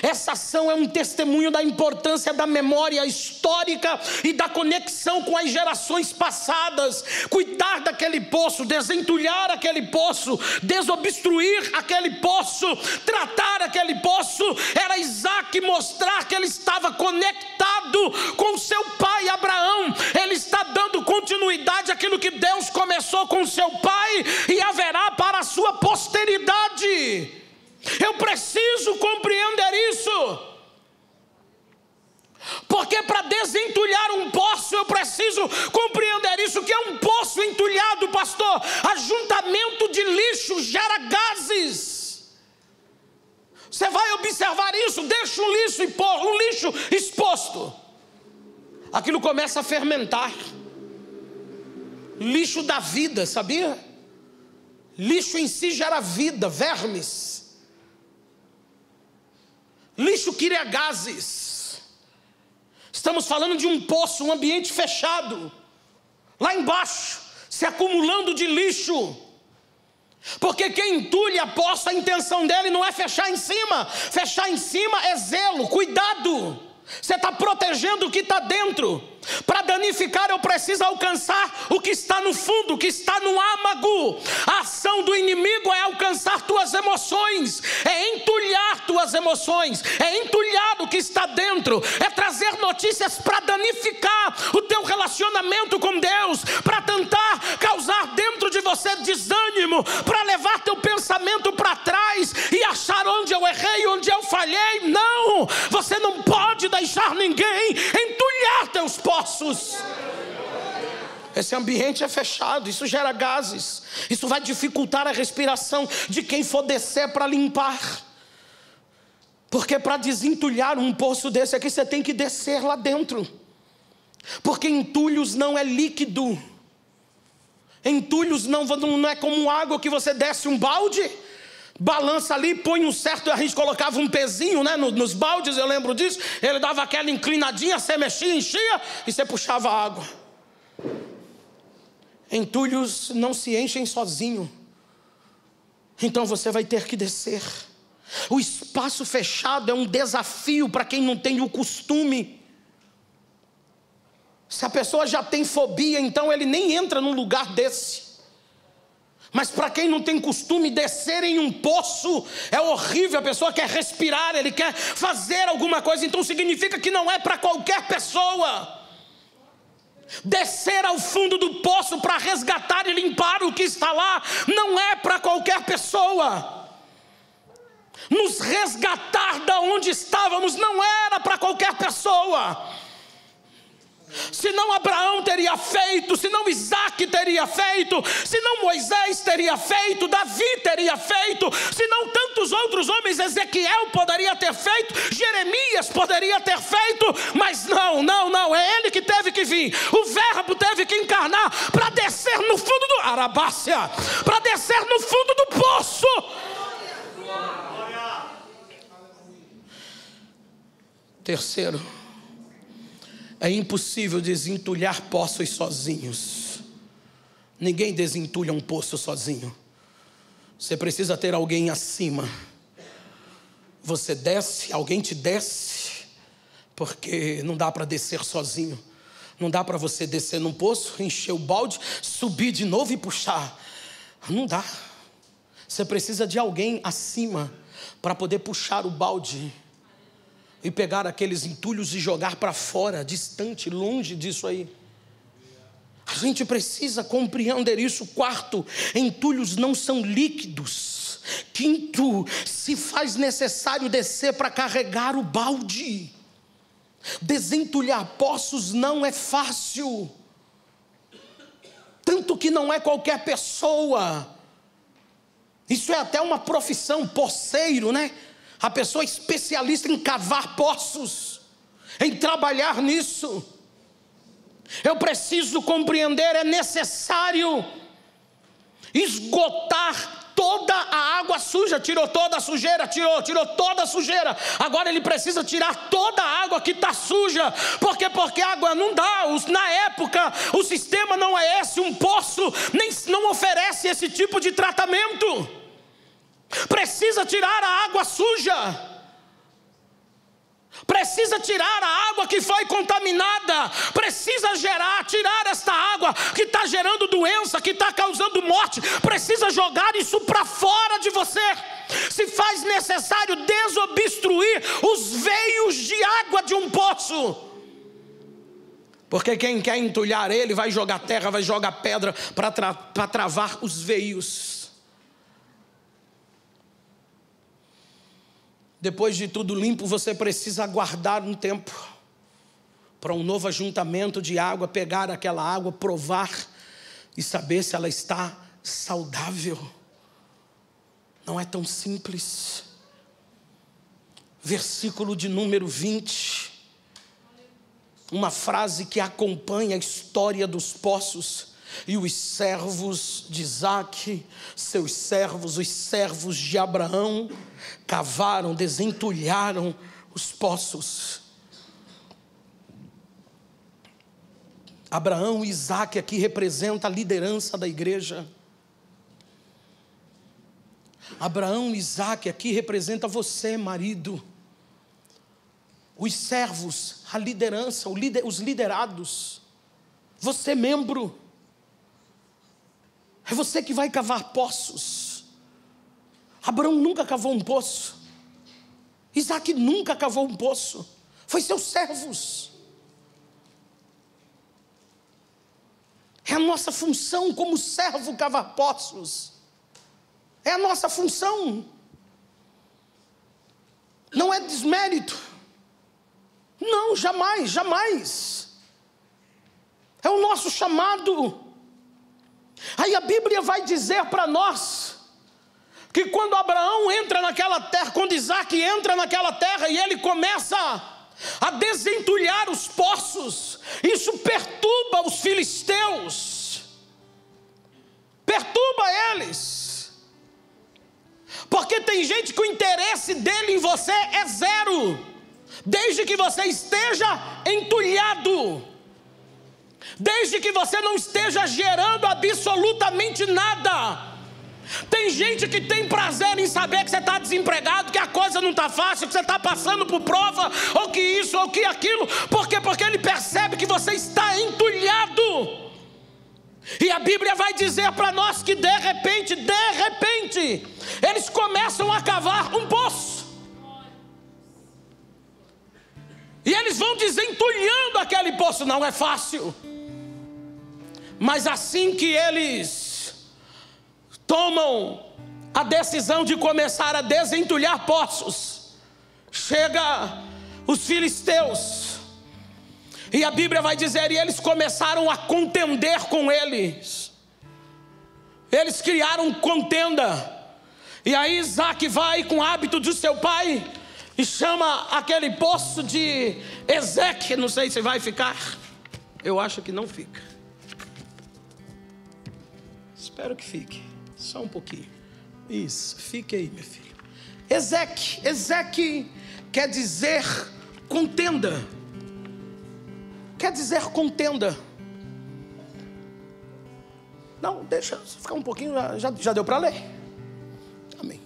A: Essa ação é um testemunho da importância da memória histórica e da conexão com as gerações passadas. Cuidar daquele poço, desentulhar aquele poço, desobstruir aquele poço, tratar aquele poço. Era Isaac mostrar que ele estava conectado com seu pai Abraão. Ele está dando continuidade àquilo que Deus começou com seu pai e haverá para a sua posteridade. Eu preciso compreender isso. Porque para desentulhar um poço, eu preciso compreender isso, que é um poço entulhado, pastor. Ajuntamento de lixo gera gases. Você vai observar isso, deixa um lixo exposto. Aquilo começa a fermentar. Lixo da vida, sabia? Lixo em si gera vida, vermes. Lixo cria gases. Estamos falando de um poço, um ambiente fechado. Lá embaixo, se acumulando de lixo. Porque quem entulha poço, a intenção dele não é fechar em cima. Fechar em cima é zelo, cuidado. Você está protegendo o que está dentro. Para danificar eu preciso alcançar o que está no fundo, o que está no âmago. A ação do inimigo é alcançar tuas emoções, é entulhar tuas emoções, é entulhar o que está dentro, é trazer notícias para danificar o teu relacionamento com Deus, para tentar causar dentro de você desânimo, para levar teu pensamento para trás e achar onde eu errei, onde eu falhei. Não, você não pode deixar ninguém entulhar teus poços. Esse ambiente é fechado, isso gera gases, isso vai dificultar a respiração de quem for descer para limpar. Porque para desentulhar um poço desse aqui, você tem que descer lá dentro. Porque entulhos não é líquido. Entulhos não é como água que você desce um balde, balança ali, põe um certo, a gente colocava um pezinho, né, nos baldes, eu lembro disso, ele dava aquela inclinadinha, você mexia, enchia, e você puxava a água. Entulhos não se enchem sozinho, então você vai ter que descer. O espaço fechado é um desafio para quem não tem o costume. Se a pessoa já tem fobia, então ele nem entra num lugar desse. Mas para quem não tem costume, descer em um poço é horrível. A pessoa quer respirar, ele quer fazer alguma coisa, então significa que não é para qualquer pessoa. Descer ao fundo do poço para resgatar e limpar o que está lá não é para qualquer pessoa. Nos resgatar da onde estávamos não era para qualquer pessoa. Senão Abraão teria feito, senão Isaac teria feito, senão Moisés teria feito, Davi teria feito, senão tantos outros homens, Ezequiel poderia ter feito, Jeremias poderia ter feito, mas não, é ele que teve que vir, o verbo teve que encarnar para descer no fundo do Arabácia, para descer no fundo do poço. Terceiro, é impossível desentulhar poços sozinhos. Ninguém desentulha um poço sozinho. Você precisa ter alguém acima. Você desce, alguém te desce, porque não dá para descer sozinho. Não dá para você descer num poço, encher o balde, subir de novo e puxar. Não dá. Você precisa de alguém acima para poder puxar o balde e pegar aqueles entulhos e jogar para fora, distante, longe disso aí. A gente precisa compreender isso. Quarto, entulhos não são líquidos. Quinto, se faz necessário descer para carregar o balde. Desentulhar poços não é fácil. Tanto que não é qualquer pessoa. Isso é até uma profissão, poceiro, né? A pessoa especialista em cavar poços, em trabalhar nisso. Eu preciso compreender, é necessário esgotar toda a água suja. Tirou toda a sujeira, tirou toda a sujeira. Agora ele precisa tirar toda a água que está suja. Porque a água não dá. Na época o sistema não é esse, um poço não oferece esse tipo de tratamento. Precisa tirar a água suja, precisa tirar a água que foi contaminada, precisa tirar esta água que está gerando doença, que está causando morte, precisa jogar isso para fora de você. Se faz necessário desobstruir os veios de água de um poço, porque quem quer entulhar ele vai jogar terra, vai jogar pedra para travar os veios. Depois de tudo limpo, você precisa aguardar um tempo para um novo ajuntamento de água, pegar aquela água, provar e saber se ela está saudável. Não é tão simples. Versículo de número 20, uma frase que acompanha a história dos poços. E os servos de Isaque, seus servos, os servos de Abraão, cavaram, desentulharam os poços. Abraão e Isaque aqui representa a liderança da igreja. Abraão e Isaque aqui representa você, marido. Os servos, a liderança, os liderados. Você, membro. É você que vai cavar poços. Abraão nunca cavou um poço. Isaque nunca cavou um poço. Foi seus servos. É a nossa função como servo cavar poços. É a nossa função. Não é desmérito. Não, jamais, jamais. É o nosso chamado. Aí a Bíblia vai dizer para nós que quando Abraão entra naquela terra, quando Isaque entra naquela terra e ele começa a desentulhar os poços, isso perturba os filisteus. tem gente que o interesse dele em você é zero, desde que você esteja entulhado, desde que você não esteja gerando absolutamente nada. Tem gente que tem prazer em saber que você está desempregado, que a coisa não está fácil, que você está passando por prova, ou que isso, ou que aquilo. Por quê? Porque ele percebe que você está entulhado. E a Bíblia vai dizer para nós que de repente, eles começam a cavar um poço. E eles vão desentulhando aquele poço. Não é fácil. Mas assim que eles tomam a decisão de começar a desentulhar poços, chega os filisteus. E a Bíblia vai dizer, e eles começaram a contender com eles. Eles criaram contenda. E aí Isaac vai com o hábito de seu pai e chama aquele poço de Ezeque. Não sei se vai ficar. Eu acho que não fica. Espero que fique. Só um pouquinho. Isso, fique aí, meu filho. Ezeque quer dizer contenda. Quer dizer contenda. Não, deixa ficar um pouquinho, já deu para ler. Amém.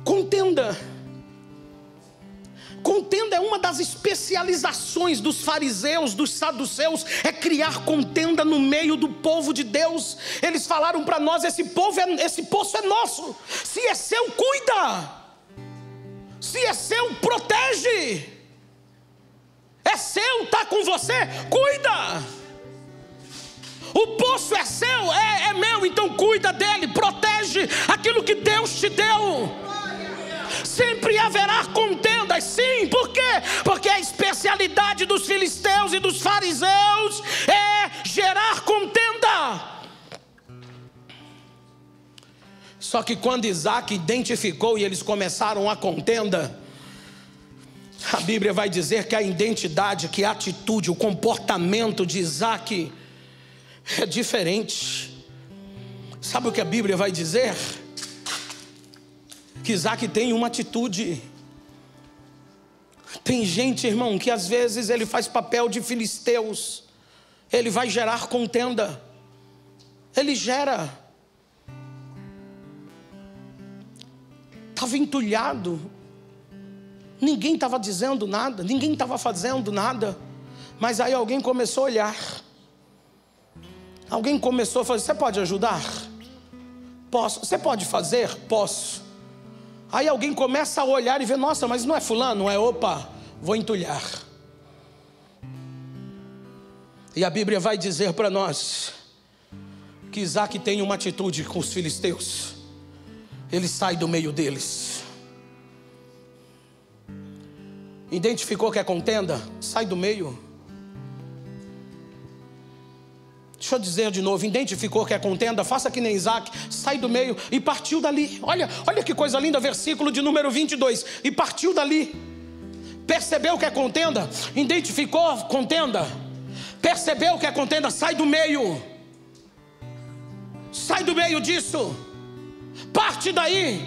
A: Contenda. Contenda é uma das especializações dos fariseus, dos saduceus, é criar contenda no meio do povo de Deus. Eles falaram para nós, esse poço é nosso. Se é seu, cuida. Se é seu, protege. É seu, está com você, cuida. O poço é seu, é meu, então cuida dele, protege aquilo que Deus te deu. Sempre haverá contendas, sim, por quê? Porque a especialidade dos filisteus e dos fariseus é gerar contenda. Só que quando Isaac identificou e eles começaram a contenda, a Bíblia vai dizer que a identidade, que a atitude, o comportamento de Isaac é diferente. Sabe o que a Bíblia vai dizer? Que Isaac tem uma atitude. Tem gente, irmão, que às vezes ele faz papel de filisteus. Ele vai gerar contenda. Ele gera. Estava entulhado. Ninguém estava dizendo nada, ninguém estava fazendo nada. Mas aí alguém começou a olhar. Alguém começou a fazer, você pode ajudar? Posso. Você pode fazer? Posso. Aí alguém começa a olhar e ver, nossa, mas não é fulano, não é, opa, vou entulhar. E a Bíblia vai dizer para nós que Isaac tem uma atitude com os filisteus. Ele sai do meio deles. Identificou que é contenda? Sai do meio. Deixa eu dizer de novo, identificou que é contenda? Faça que nem Isaac, sai do meio e partiu dali. Olha que coisa linda, versículo de número 22. E partiu dali. Percebeu que é contenda? Identificou contenda? Percebeu que é contenda? Sai do meio. Sai do meio disso. Parte daí.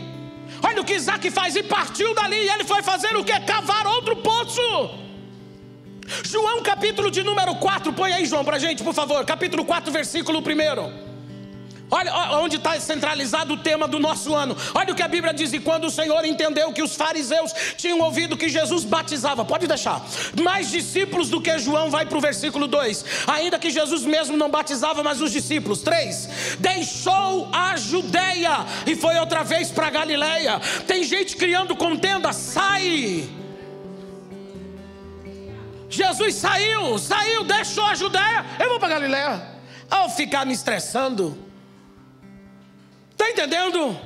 A: Olha o que Isaac faz, e partiu dali. E ele foi fazer o que? Cavar outro poço. João capítulo de número 4, põe aí, João, pra gente, por favor. Capítulo 4, versículo 1. Olha onde está centralizado o tema do nosso ano. Olha o que a Bíblia diz: e quando o Senhor entendeu que os fariseus tinham ouvido que Jesus batizava, pode deixar, mais discípulos do que João, vai para o versículo 2. Ainda que Jesus mesmo não batizava, mas os discípulos. 3, deixou a Judeia e foi outra vez para Galileia. Tem gente criando contenda, sai. Jesus saiu, deixou a Judeia, eu vou para Galileia. Ao ficar me estressando, está entendendo?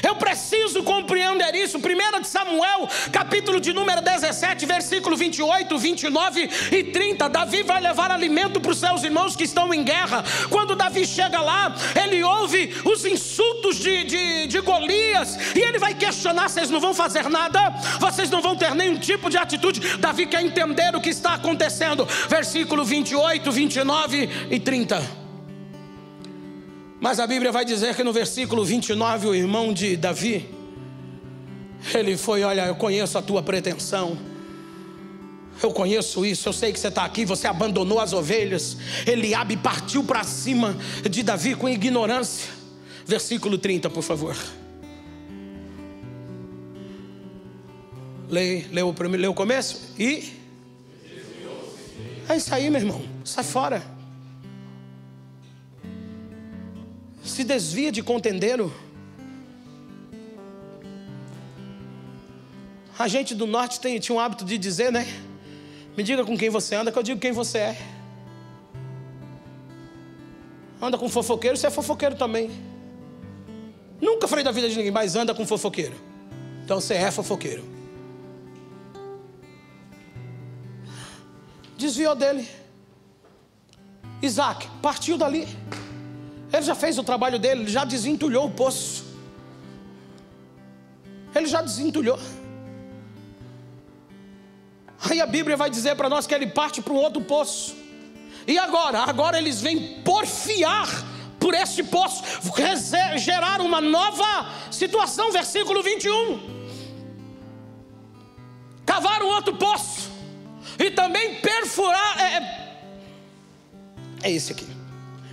A: Eu preciso compreender isso. 1 de Samuel, capítulo de número 17, versículo 28, 29 e 30. Davi vai levar alimento para os seus irmãos que estão em guerra. Quando Davi chega lá, ele ouve os insultos de Golias, e ele vai questionar: vocês não vão fazer nada? Vocês não vão ter nenhum tipo de atitude? Davi quer entender o que está acontecendo. Versículo 28, 29 e 30. Mas a Bíblia vai dizer que no versículo 29, o irmão de Davi, Ele foi: olha, eu conheço a tua pretensão, eu conheço isso, eu sei que você está aqui, você abandonou as ovelhas. Eliabe partiu para cima de Davi com ignorância. Versículo 30, por favor. Lê o começo. E é isso aí, meu irmão, sai fora. Se desvia de contendeiro. A gente do norte tinha um hábito de dizer, né? Me diga com quem você anda, que eu digo quem você é. Anda com fofoqueiro, você é fofoqueiro também. Nunca falei da vida de ninguém, mas anda com fofoqueiro, então você é fofoqueiro. Desviou dele. Isaac partiu dali. Ele já fez o trabalho dele, ele já desentulhou o poço. Ele já desentulhou. Aí a Bíblia vai dizer para nós que ele parte para um outro poço. E agora eles vêm porfiar por este poço, gerar uma nova situação. Versículo 21. Cavaram outro poço e também perfurar. É esse aqui.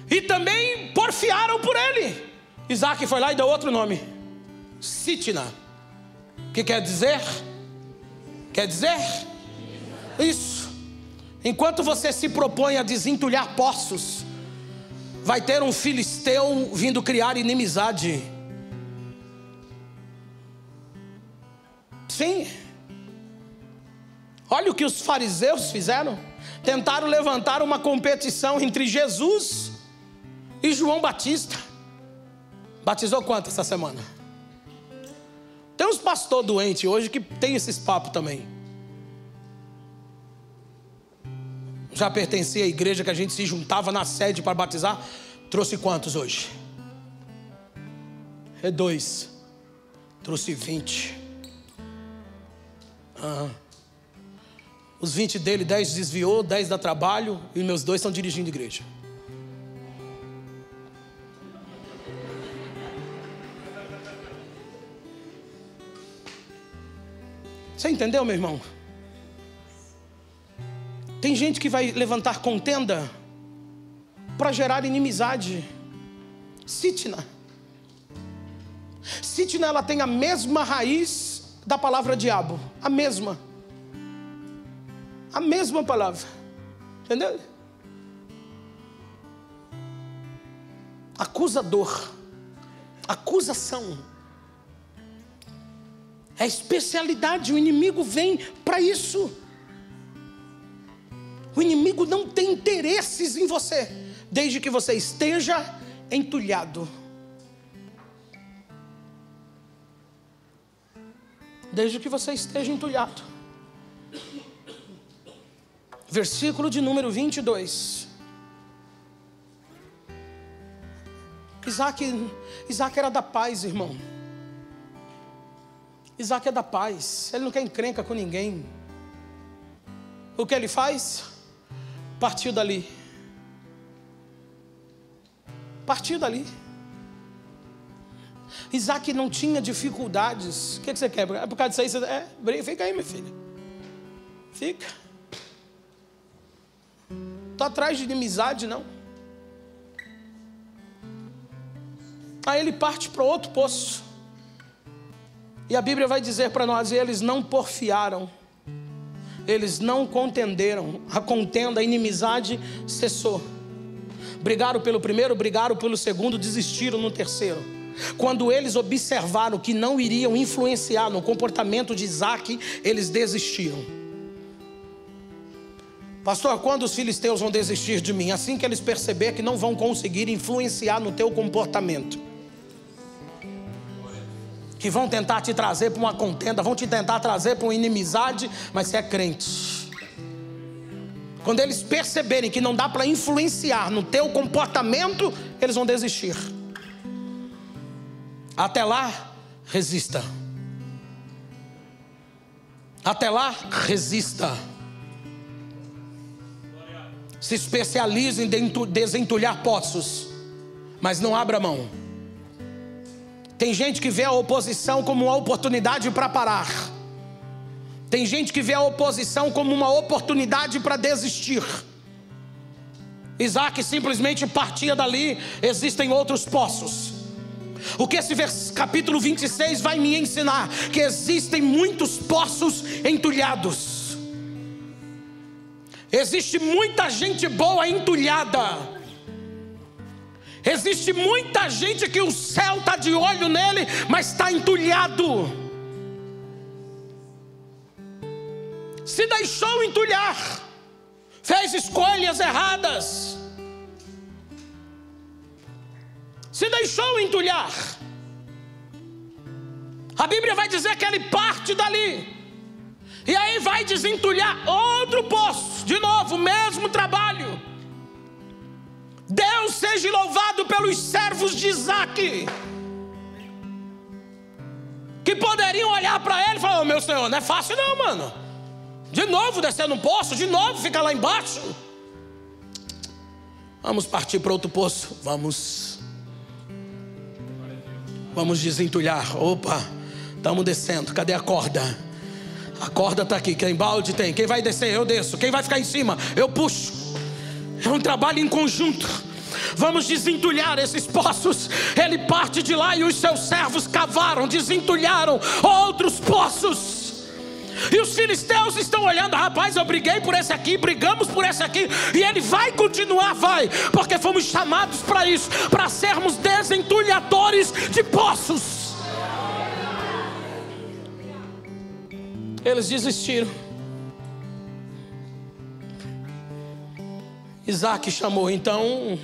A: E também porfiaram por ele. Isaac foi lá e deu outro nome: Sitna. Que quer dizer? Isso. Enquanto você se propõe a desentulhar poços, vai ter um filisteu vindo criar inimizade. Sim. Olha o que os fariseus fizeram. Tentaram levantar uma competição entre Jesus e João Batista. Batizou quanto essa semana? Tem uns pastores doentes hoje que tem esses papos também. Já pertencia à igreja que a gente se juntava na sede para batizar. Trouxe quantos hoje? 2. Trouxe 20. Os 20 dele, 10 desviou, 10 dá trabalho, e meus 2 estão dirigindo igreja. Você entendeu, meu irmão? Tem gente que vai levantar contenda para gerar inimizade. Sitna, ela tem a mesma raiz da palavra diabo. A mesma palavra. Entendeu? Acusador, acusação. É especialidade, o inimigo vem para isso. O inimigo não tem interesses em você, desde que você esteja entulhado. Desde que você esteja entulhado. Versículo de número 22. Isaac era da paz, irmão. Isaac é da paz. Ele não quer encrenca com ninguém. O que ele faz? Partiu dali. Isaac não tinha dificuldades. O que você quer? É por causa disso aí? Fica aí, minha filha. Fica. Estou atrás de inimizade, não. Aí ele parte para outro poço. E a Bíblia vai dizer para nós: eles não porfiaram. Eles não contenderam. A contenda, a inimizade cessou. Brigaram pelo primeiro, brigaram pelo segundo, desistiram no terceiro. Quando eles observaram que não iriam influenciar no comportamento de Isaac, eles desistiram. Pastor, quando os filisteus vão desistir de mim? Assim que eles perceberem que não vão conseguir influenciar no teu comportamento, que vão tentar te trazer para uma contenda, vão te tentar trazer para uma inimizade, mas você é crente. Quando eles perceberem que não dá para influenciar no teu comportamento, eles vão desistir. Até lá, resista. Até lá, resista. Se especialize em desentulhar poços, mas não abra mão. Tem gente que vê a oposição como uma oportunidade para parar. Tem gente que vê a oposição como uma oportunidade para desistir. Isaac simplesmente partia dali. Existem outros poços. O que esse capítulo 26 vai me ensinar? Que existem muitos poços entulhados. Existe muita gente boa entulhada. Existe muita gente que o céu está de olho nele, mas está entulhado. Se deixou entulhar, fez escolhas erradas, se deixou entulhar. A Bíblia vai dizer que ele parte dali, e aí vai desentulhar outro poço, de novo, o mesmo trabalho. Deus seja louvado pelos servos de Isaac, que poderiam olhar para ele e falar: meu Senhor, não é fácil não, mano. De novo descer no poço, de novo ficar lá embaixo. Vamos partir para outro poço. Vamos desentulhar. Opa, estamos descendo, cadê a corda? A corda está aqui, quem balde tem. Quem vai descer, eu desço. Quem vai ficar em cima, eu puxo. É um trabalho em conjunto. Vamos desentulhar esses poços. Ele parte de lá e os seus servos cavaram, desentulharam outros poços. E os filisteus estão olhando: rapaz, eu briguei por esse aqui, brigamos por esse aqui, e ele vai continuar, vai, porque fomos chamados para isso, para sermos desentulhadores de poços. Eles desistiram. Isaac chamou, então,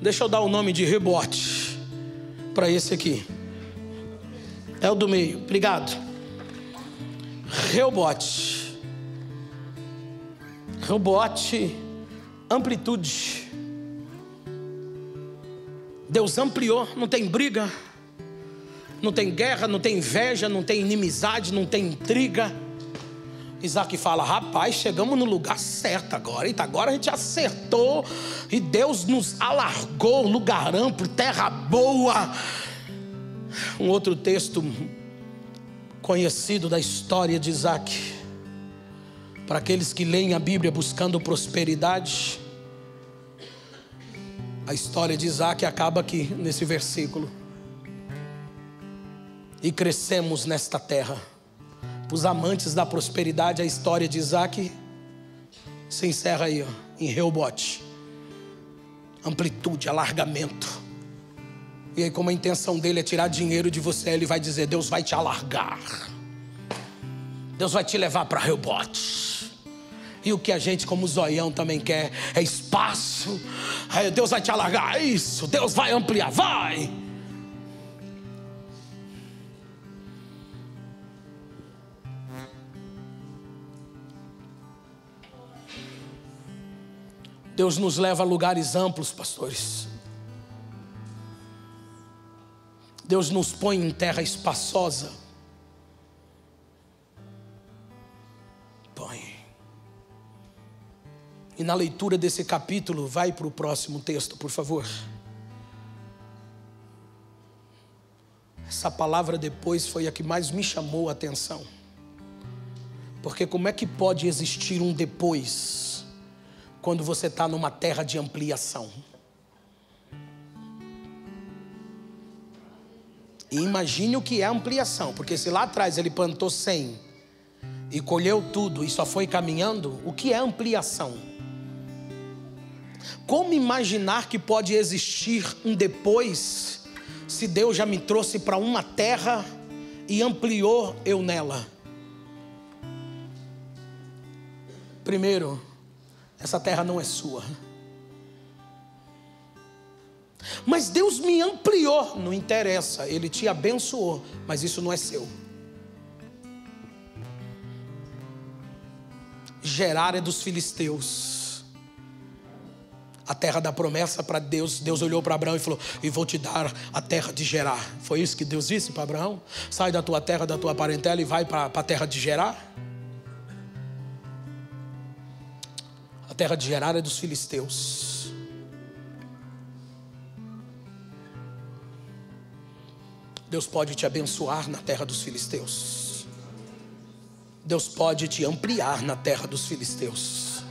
A: deixa eu dar o nome de Rebote para esse aqui. É o do meio, obrigado. Rebote, amplitude. Deus ampliou, não tem briga, não tem guerra, não tem inveja, não tem inimizade, não tem intriga. Isaac fala: rapaz, chegamos no lugar certo agora. Eita, agora a gente acertou e Deus nos alargou, lugar amplo, terra boa. Um outro texto conhecido da história de Isaac, para aqueles que leem a Bíblia buscando prosperidade, a história de Isaac acaba aqui nesse versículo: e crescemos nesta terra. Para os amantes da prosperidade, a história de Isaac se encerra aí, ó, em Rebote. Amplitude, alargamento. E aí, como a intenção dele é tirar dinheiro de você, ele vai dizer: Deus vai te alargar, Deus vai te levar para Rebote. E o que a gente como zoião também quer é espaço. Aí Deus vai te alargar, é isso, Deus vai ampliar, vai. Deus nos leva a lugares amplos, pastores. Deus nos põe em terra espaçosa. Põe. E na leitura desse capítulo, vai para o próximo texto, por favor. Essa palavra depois foi a que mais me chamou a atenção. Porque como é que pode existir um depois quando você está numa terra de ampliação? E imagine o que é ampliação, porque se lá atrás ele plantou 100 e colheu tudo e só foi caminhando, o que é ampliação? Como imaginar que pode existir um depois, se Deus já me trouxe para uma terra e ampliou eu nela? Primeiro, essa terra não é sua. Mas Deus me ampliou, não interessa, Ele te abençoou, mas isso não é seu. Gerar é dos filisteus. A terra da promessa para Deus. Deus olhou para Abraão e falou: e vou te dar a terra de Gerar. Foi isso que Deus disse para Abraão: sai da tua terra, da tua parentela e vai para a terra de Gerar. A terra de Gerar é dos filisteus. Deus pode te abençoar na terra dos filisteus. Deus pode te ampliar na terra dos filisteus.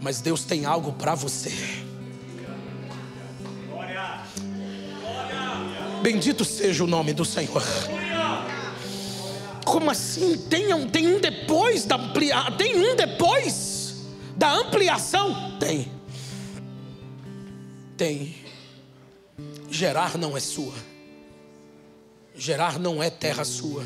A: Mas Deus tem algo para você. Bendito seja o nome do Senhor. Como assim? Tem um depois da ampliação? Tem um depois da ampliação? Tem. Gerar não é sua. Gerar não é terra sua.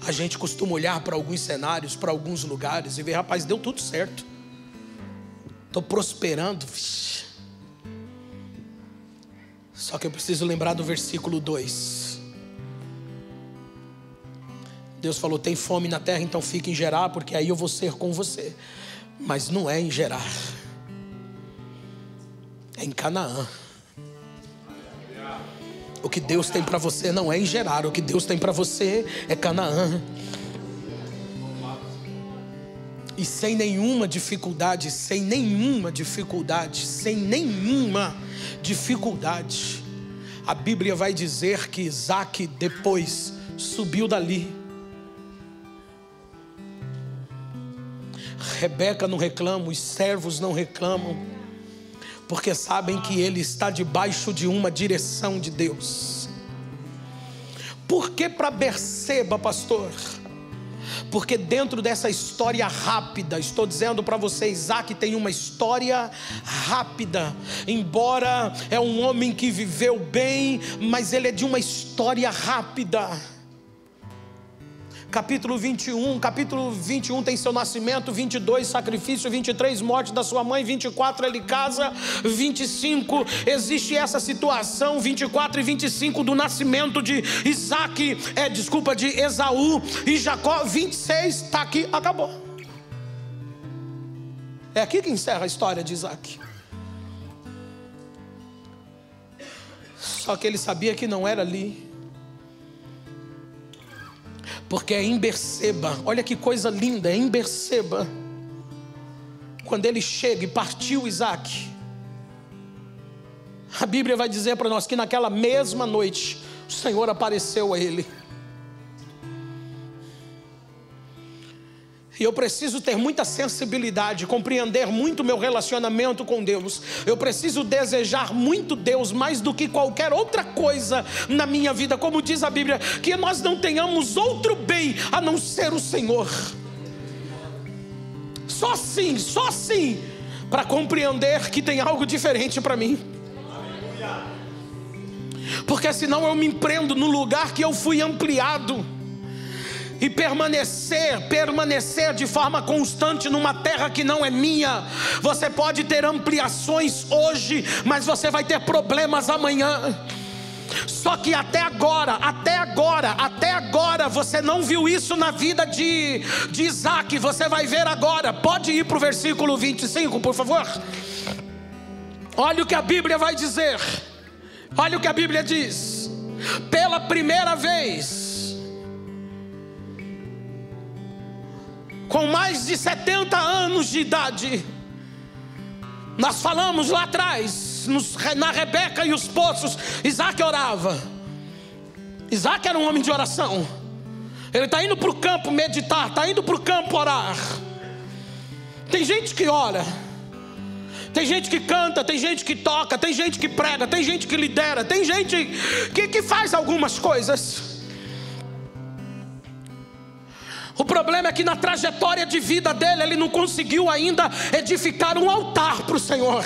A: A gente costuma olhar para alguns cenários, para alguns lugares e ver, rapaz, deu tudo certo. Estou prosperando. Só que eu preciso lembrar do versículo 2. Deus falou, tem fome na terra, então fique em Gerar, porque aí eu vou ser com você. Mas não é em Gerar, é em Canaã. O que Deus tem para você não é em Gerar, o que Deus tem para você é Canaã. E sem nenhuma dificuldade, a Bíblia vai dizer que Isaac depois subiu dali. Rebeca não reclama, os servos não reclamam, porque sabem que ele está debaixo de uma direção de Deus. Por que para Berseba, pastor? Porque dentro dessa história rápida, estou dizendo para você, Isaac tem uma história rápida. Embora é um homem que viveu bem, mas ele é de uma história rápida. Capítulo 21 tem seu nascimento, 22 sacrifício, 23 morte da sua mãe, 24 ele casa, 25 existe essa situação, 24 e 25 do nascimento de de Esaú e Jacó, 26 está aqui, acabou. É aqui que encerra a história de Isaac. Só que ele sabia que não era ali. Porque é em Berseba, olha que coisa linda, é em Berseba, quando ele chega e partiu Isaac, a Bíblia vai dizer para nós que naquela mesma noite o Senhor apareceu a ele. E eu preciso ter muita sensibilidade, compreender muito o meu relacionamento com Deus. Eu preciso desejar muito Deus, mais do que qualquer outra coisa na minha vida. Como diz a Bíblia, que nós não tenhamos outro bem a não ser o Senhor. Só assim, para compreender que tem algo diferente para mim. Porque senão eu me prendo no lugar que eu fui ampliado. E permanecer de forma constante numa terra que não é minha. Você pode ter ampliações hoje, mas você vai ter problemas amanhã. Só que até agora você não viu isso na vida de Isaac. Você vai ver agora. Pode ir para o versículo 25, por favor. Olha o que a Bíblia vai dizer. Olha o que a Bíblia diz. Pela primeira vez, com mais de 70 anos de idade, nós falamos lá atrás, na Rebeca e os poços, Isaac orava. Isaac era um homem de oração. Ele está indo para o campo meditar, está indo para o campo orar. Tem gente que ora, tem gente que canta, tem gente que toca, tem gente que prega, tem gente que lidera, tem gente que faz algumas coisas. O problema é que na trajetória de vida dele, ele não conseguiu ainda edificar um altar para o Senhor.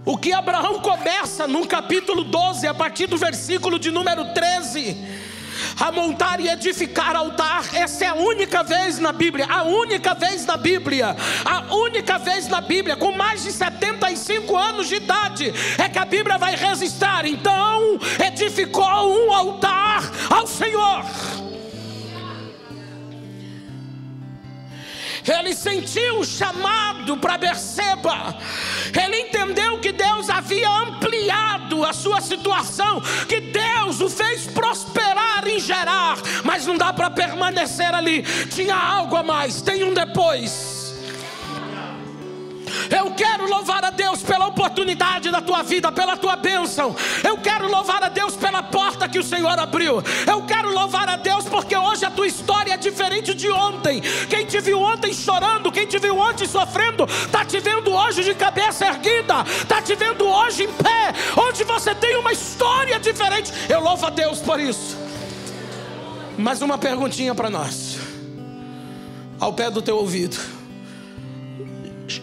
A: O que Abraão começa no capítulo 12, a partir do versículo de número 13, a montar e edificar altar. Essa é a única vez na Bíblia, com mais de 75 anos de idade, é que a Bíblia vai registrar. Então edificou um altar ao Senhor. Ele sentiu o chamado para Berseba. Ele entendeu que Deus havia ampliado a sua situação, que Deus o fez prosperar em Gerar. Mas não dá para permanecer ali. Tinha algo a mais, tem um depois. Eu quero louvar a Deus pela oportunidade da tua vida, pela tua bênção. Eu quero louvar a Deus pela porta que o Senhor abriu. Eu quero louvar a Deus porque hoje a tua história é diferente de ontem. Quem te viu ontem chorando, quem te viu ontem sofrendo, está te vendo hoje de cabeça erguida, está te vendo hoje em pé. Onde você tem uma história diferente. Eu louvo a Deus por isso. Mais uma perguntinha para nós, ao pé do teu ouvido: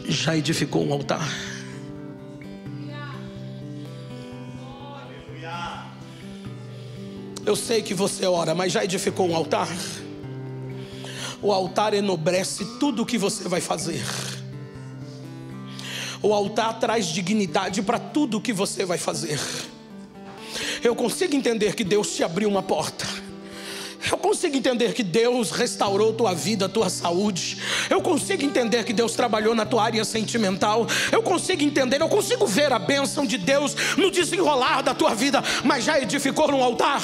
A: já edificou um altar? Eu sei que você ora, mas já edificou um altar? O altar enobrece tudo o que você vai fazer. O altar traz dignidade para tudo o que você vai fazer. Eu consigo entender que Deus te abriu uma porta. Eu consigo entender que Deus restaurou tua vida, tua saúde. Eu consigo entender que Deus trabalhou na tua área sentimental. Eu consigo entender, eu consigo ver a bênção de Deus no desenrolar da tua vida. Mas já edificou um altar?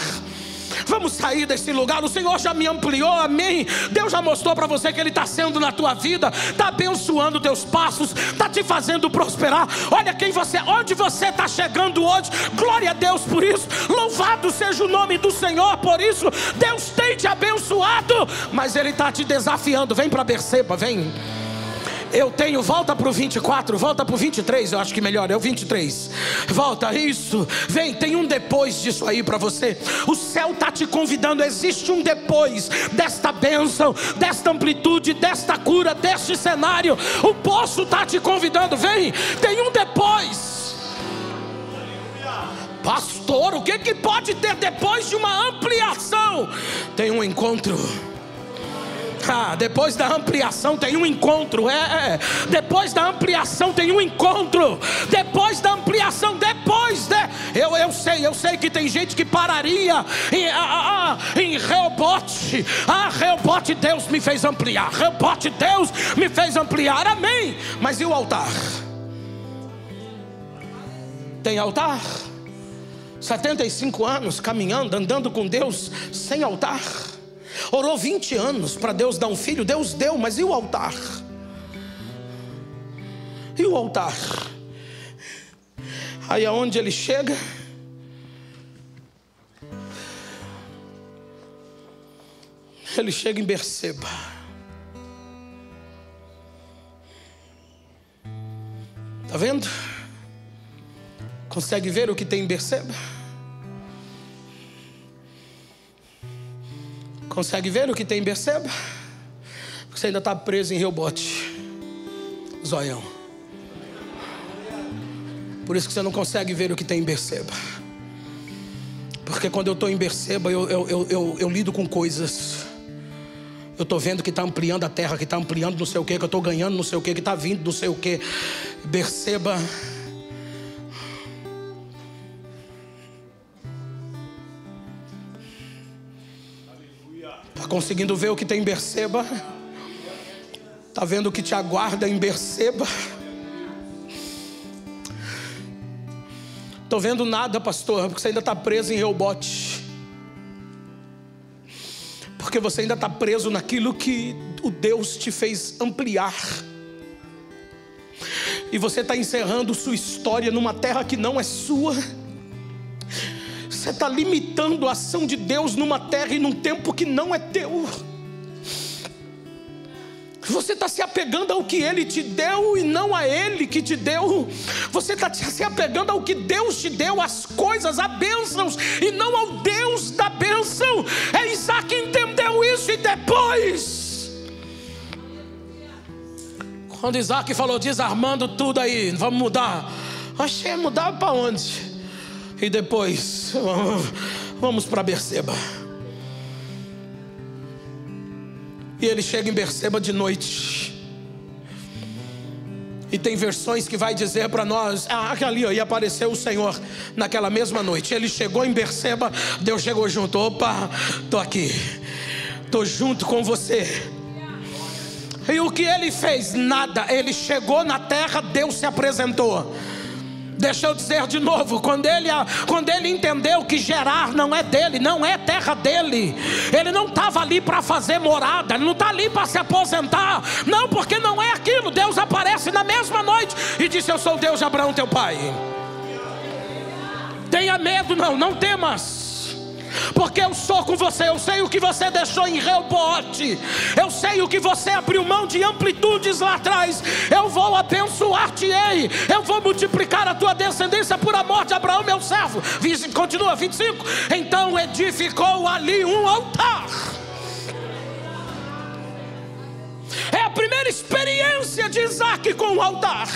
A: Vamos sair desse lugar. O Senhor já me ampliou, amém. Deus já mostrou para você que Ele está sendo na tua vida, está abençoando teus passos, está te fazendo prosperar. Olha quem você, onde você está chegando hoje. Glória a Deus por isso. Louvado seja o nome do Senhor por isso. Deus tem te abençoado, mas Ele está te desafiando. Vem para Berseba, vem. Eu tenho, volta para o 24, volta para o 23, eu acho que melhor, é o 23. Volta, isso, vem, tem um depois disso aí para você. O céu está te convidando, existe um depois desta bênção, desta amplitude, desta cura, deste cenário. O poço está te convidando, vem, tem um depois. Pastor, o que pode ter depois de uma ampliação? Tem um encontro. Depois da ampliação tem um encontro. Depois da ampliação tem um encontro. Depois da ampliação, eu sei que tem gente que pararia em Reobote. Reobote, Deus me fez ampliar. Reobote, Deus me fez ampliar, amém. Mas e o altar? Tem altar? 75 anos caminhando, andando com Deus sem altar. Orou 20 anos para Deus dar um filho. Deus deu, mas e o altar? E o altar? Aí aonde ele chega, ele chega em Berseba. Está vendo? Consegue ver o que tem em Berseba? Consegue ver o que tem em Berseba? Porque você ainda está preso em Reobote, zoião. Por isso que você não consegue ver o que tem em Berseba. Porque quando eu estou em Berseba, eu lido com coisas. Eu estou vendo que está ampliando a terra, que está ampliando não sei o que, que eu estou ganhando não sei o que está vindo não sei o que. Berseba. Está conseguindo ver o que tem em Berseba? Está vendo o que te aguarda em Berseba? Estou vendo nada, pastor, porque você ainda está preso em Reobote. Porque você ainda está preso naquilo que o Deus te fez ampliar. E você está encerrando sua história numa terra que não é sua. Você está limitando a ação de Deus numa terra e num tempo que não é teu. Você está se apegando ao que Ele te deu e não a Ele que te deu. Você está se apegando ao que Deus te deu, as coisas, as bênçãos, e não ao Deus da bênção. Isaac entendeu isso e depois, quando Isaac falou, desarmando tudo aí, vamos mudar. Achei mudar para onde? E depois, vamos para Berseba. E ele chega em Berseba de noite. E tem versões que vai dizer para nós, ali ia aparecer o Senhor naquela mesma noite. Ele chegou em Berseba, Deus chegou junto. Opa, estou aqui, estou junto com você. E o que ele fez? Nada. Ele chegou na terra, Deus se apresentou. Deixa eu dizer de novo, quando ele entendeu que Gerar não é dele, não é terra dele, ele não estava ali para fazer morada, ele não está ali para se aposentar, não, porque não é aquilo. Deus aparece na mesma noite e disse: eu sou o Deus de Abraão teu pai. Tenha medo, não temas, porque eu sou com você. Eu sei o que você deixou em Reobote, eu sei o que você abriu mão de amplitudes lá atrás. Eu vou abençoar-te-ei, eu vou multiplicar a tua descendência por amor de Abraão meu servo. Continua 25. Então edificou ali um altar. É a primeira experiência de Isaac com o altar.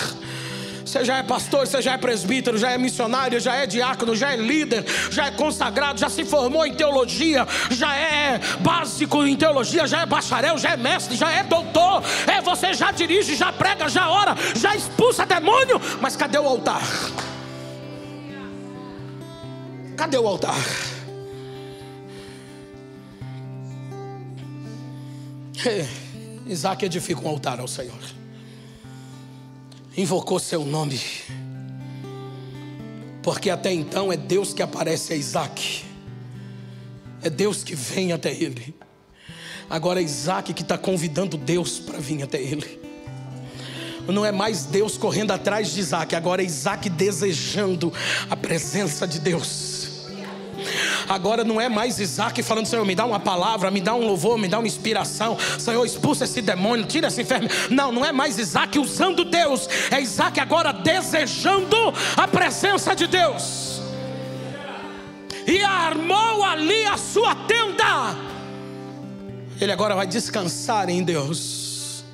A: Você já é pastor, você já é presbítero, já é missionário, já é diácono, já é líder, já é consagrado, já se formou em teologia, já é básico em teologia, já é bacharel, já é mestre, já é doutor. Você já dirige, já prega, já ora, já expulsa demônio. Mas cadê o altar? Cadê o altar? Isaac edifica um altar ao Senhor, invocou seu nome, porque até então é Deus que aparece a Isaac, é Deus que vem até ele. Agora é Isaac que está convidando Deus para vir até ele. Não é mais Deus correndo atrás de Isaac, agora é Isaac desejando a presença de Deus. Agora não é mais Isaac falando: Senhor, me dá uma palavra, me dá um louvor, me dá uma inspiração, Senhor, expulsa esse demônio, tira essa enfermidade. Não é mais Isaac usando Deus, é Isaac agora desejando a presença de Deus. E armou ali a sua tenda. Ele agora vai descansar em Deus.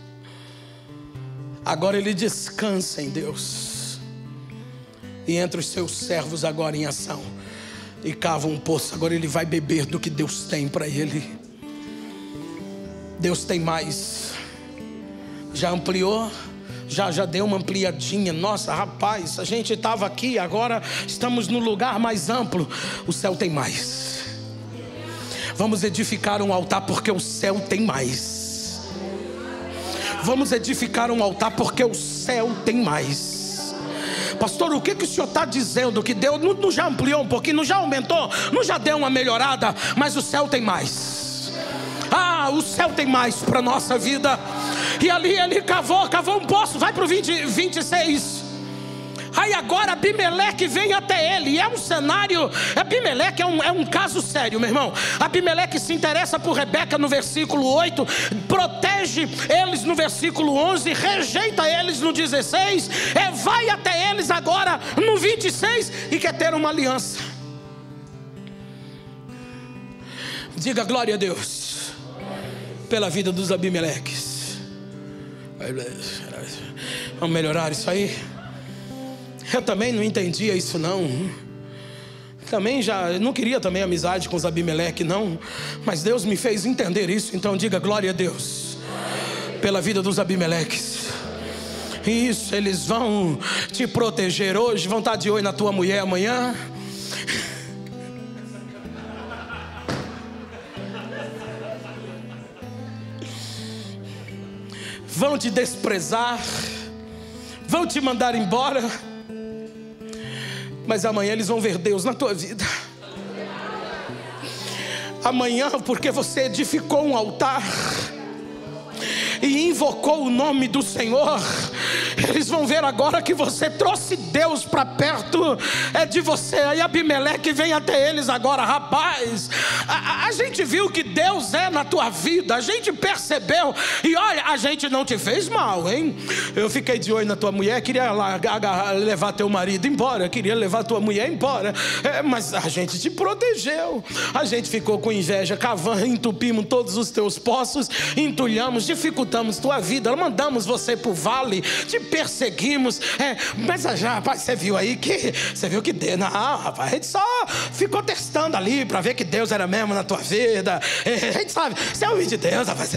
A: Agora ele descansa em Deus. E entre os seus servos agora em ação, e cava um poço. Agora ele vai beber do que Deus tem para ele. Deus tem mais. Já ampliou, já deu uma ampliadinha. Nossa, rapaz, a gente estava aqui, agora estamos no lugar mais amplo. O céu tem mais. Vamos edificar um altar porque o céu tem mais. Vamos edificar um altar porque o céu tem mais. Pastor, o que o senhor está dizendo? Que Deus não já ampliou um pouquinho, não já aumentou, não já deu uma melhorada, mas o céu tem mais. O céu tem mais para a nossa vida. E ali ele cavou um poço. Vai para o 26. Aí agora Abimeleque vem até ele. E é um cenário, Abimeleque é um caso sério, meu irmão. Abimeleque se interessa por Rebeca no versículo 8, protege eles no versículo 11, rejeita eles no 16, vai até eles agora no 26 e quer ter uma aliança. Diga glória a Deus pela vida dos Abimeleques. Vamos melhorar isso aí. Eu também não entendia isso não. Também não queria também amizade com os Abimeleque não. Mas Deus me fez entender isso. Então diga glória a Deus pela vida dos Abimeleques. Isso, eles vão te proteger hoje. Vão estar de olho na tua mulher amanhã. Vão te desprezar. Vão te mandar embora. Mas amanhã eles vão ver Deus na tua vida. Amanhã, porque você edificou um altar e invocou o nome do Senhor, eles vão ver agora que você trouxe Deus para perto de você. Aí Abimeleque vem até eles agora: rapaz, a gente viu que Deus é na tua vida, a gente percebeu, e olha, a gente não te fez mal, hein? Eu fiquei de olho na tua mulher, queria levar teu marido embora, queria levar tua mulher embora, mas a gente te protegeu. A gente ficou com inveja, cavando, entupimos todos os teus poços, entulhamos, dificultamos tua vida, mandamos você pro vale, te perseguimos, mas já, rapaz, você viu que Deus, não, rapaz, a gente só ficou testando ali para ver que Deus era mesmo na tua vida. A gente sabe, você é o filho de Deus, rapaz.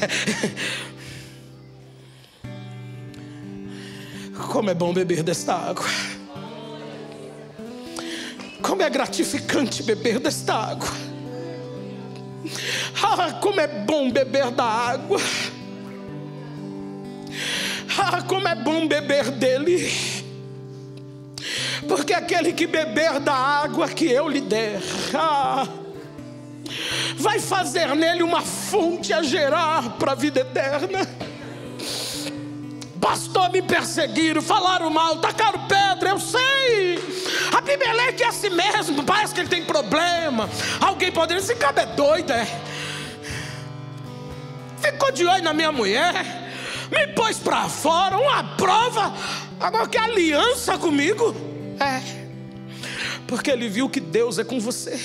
A: Como é bom beber desta água. Como é gratificante beber desta água. Como é bom beber da água. Como é bom beber dele. Porque porque aquele que beber da água que eu lhe der, vai fazer nele uma fonte a gerar para a vida eterna. Pastor, me perseguiram, falaram mal, tacaram pedra, eu sei. Abimeleque é assim mesmo, parece que ele tem problema. Alguém poderia dizer, esse cara é doido, é? Ficou de olho na minha mulher, me pôs para fora, uma prova. Agora que aliança comigo? Porque ele viu que Deus é com você.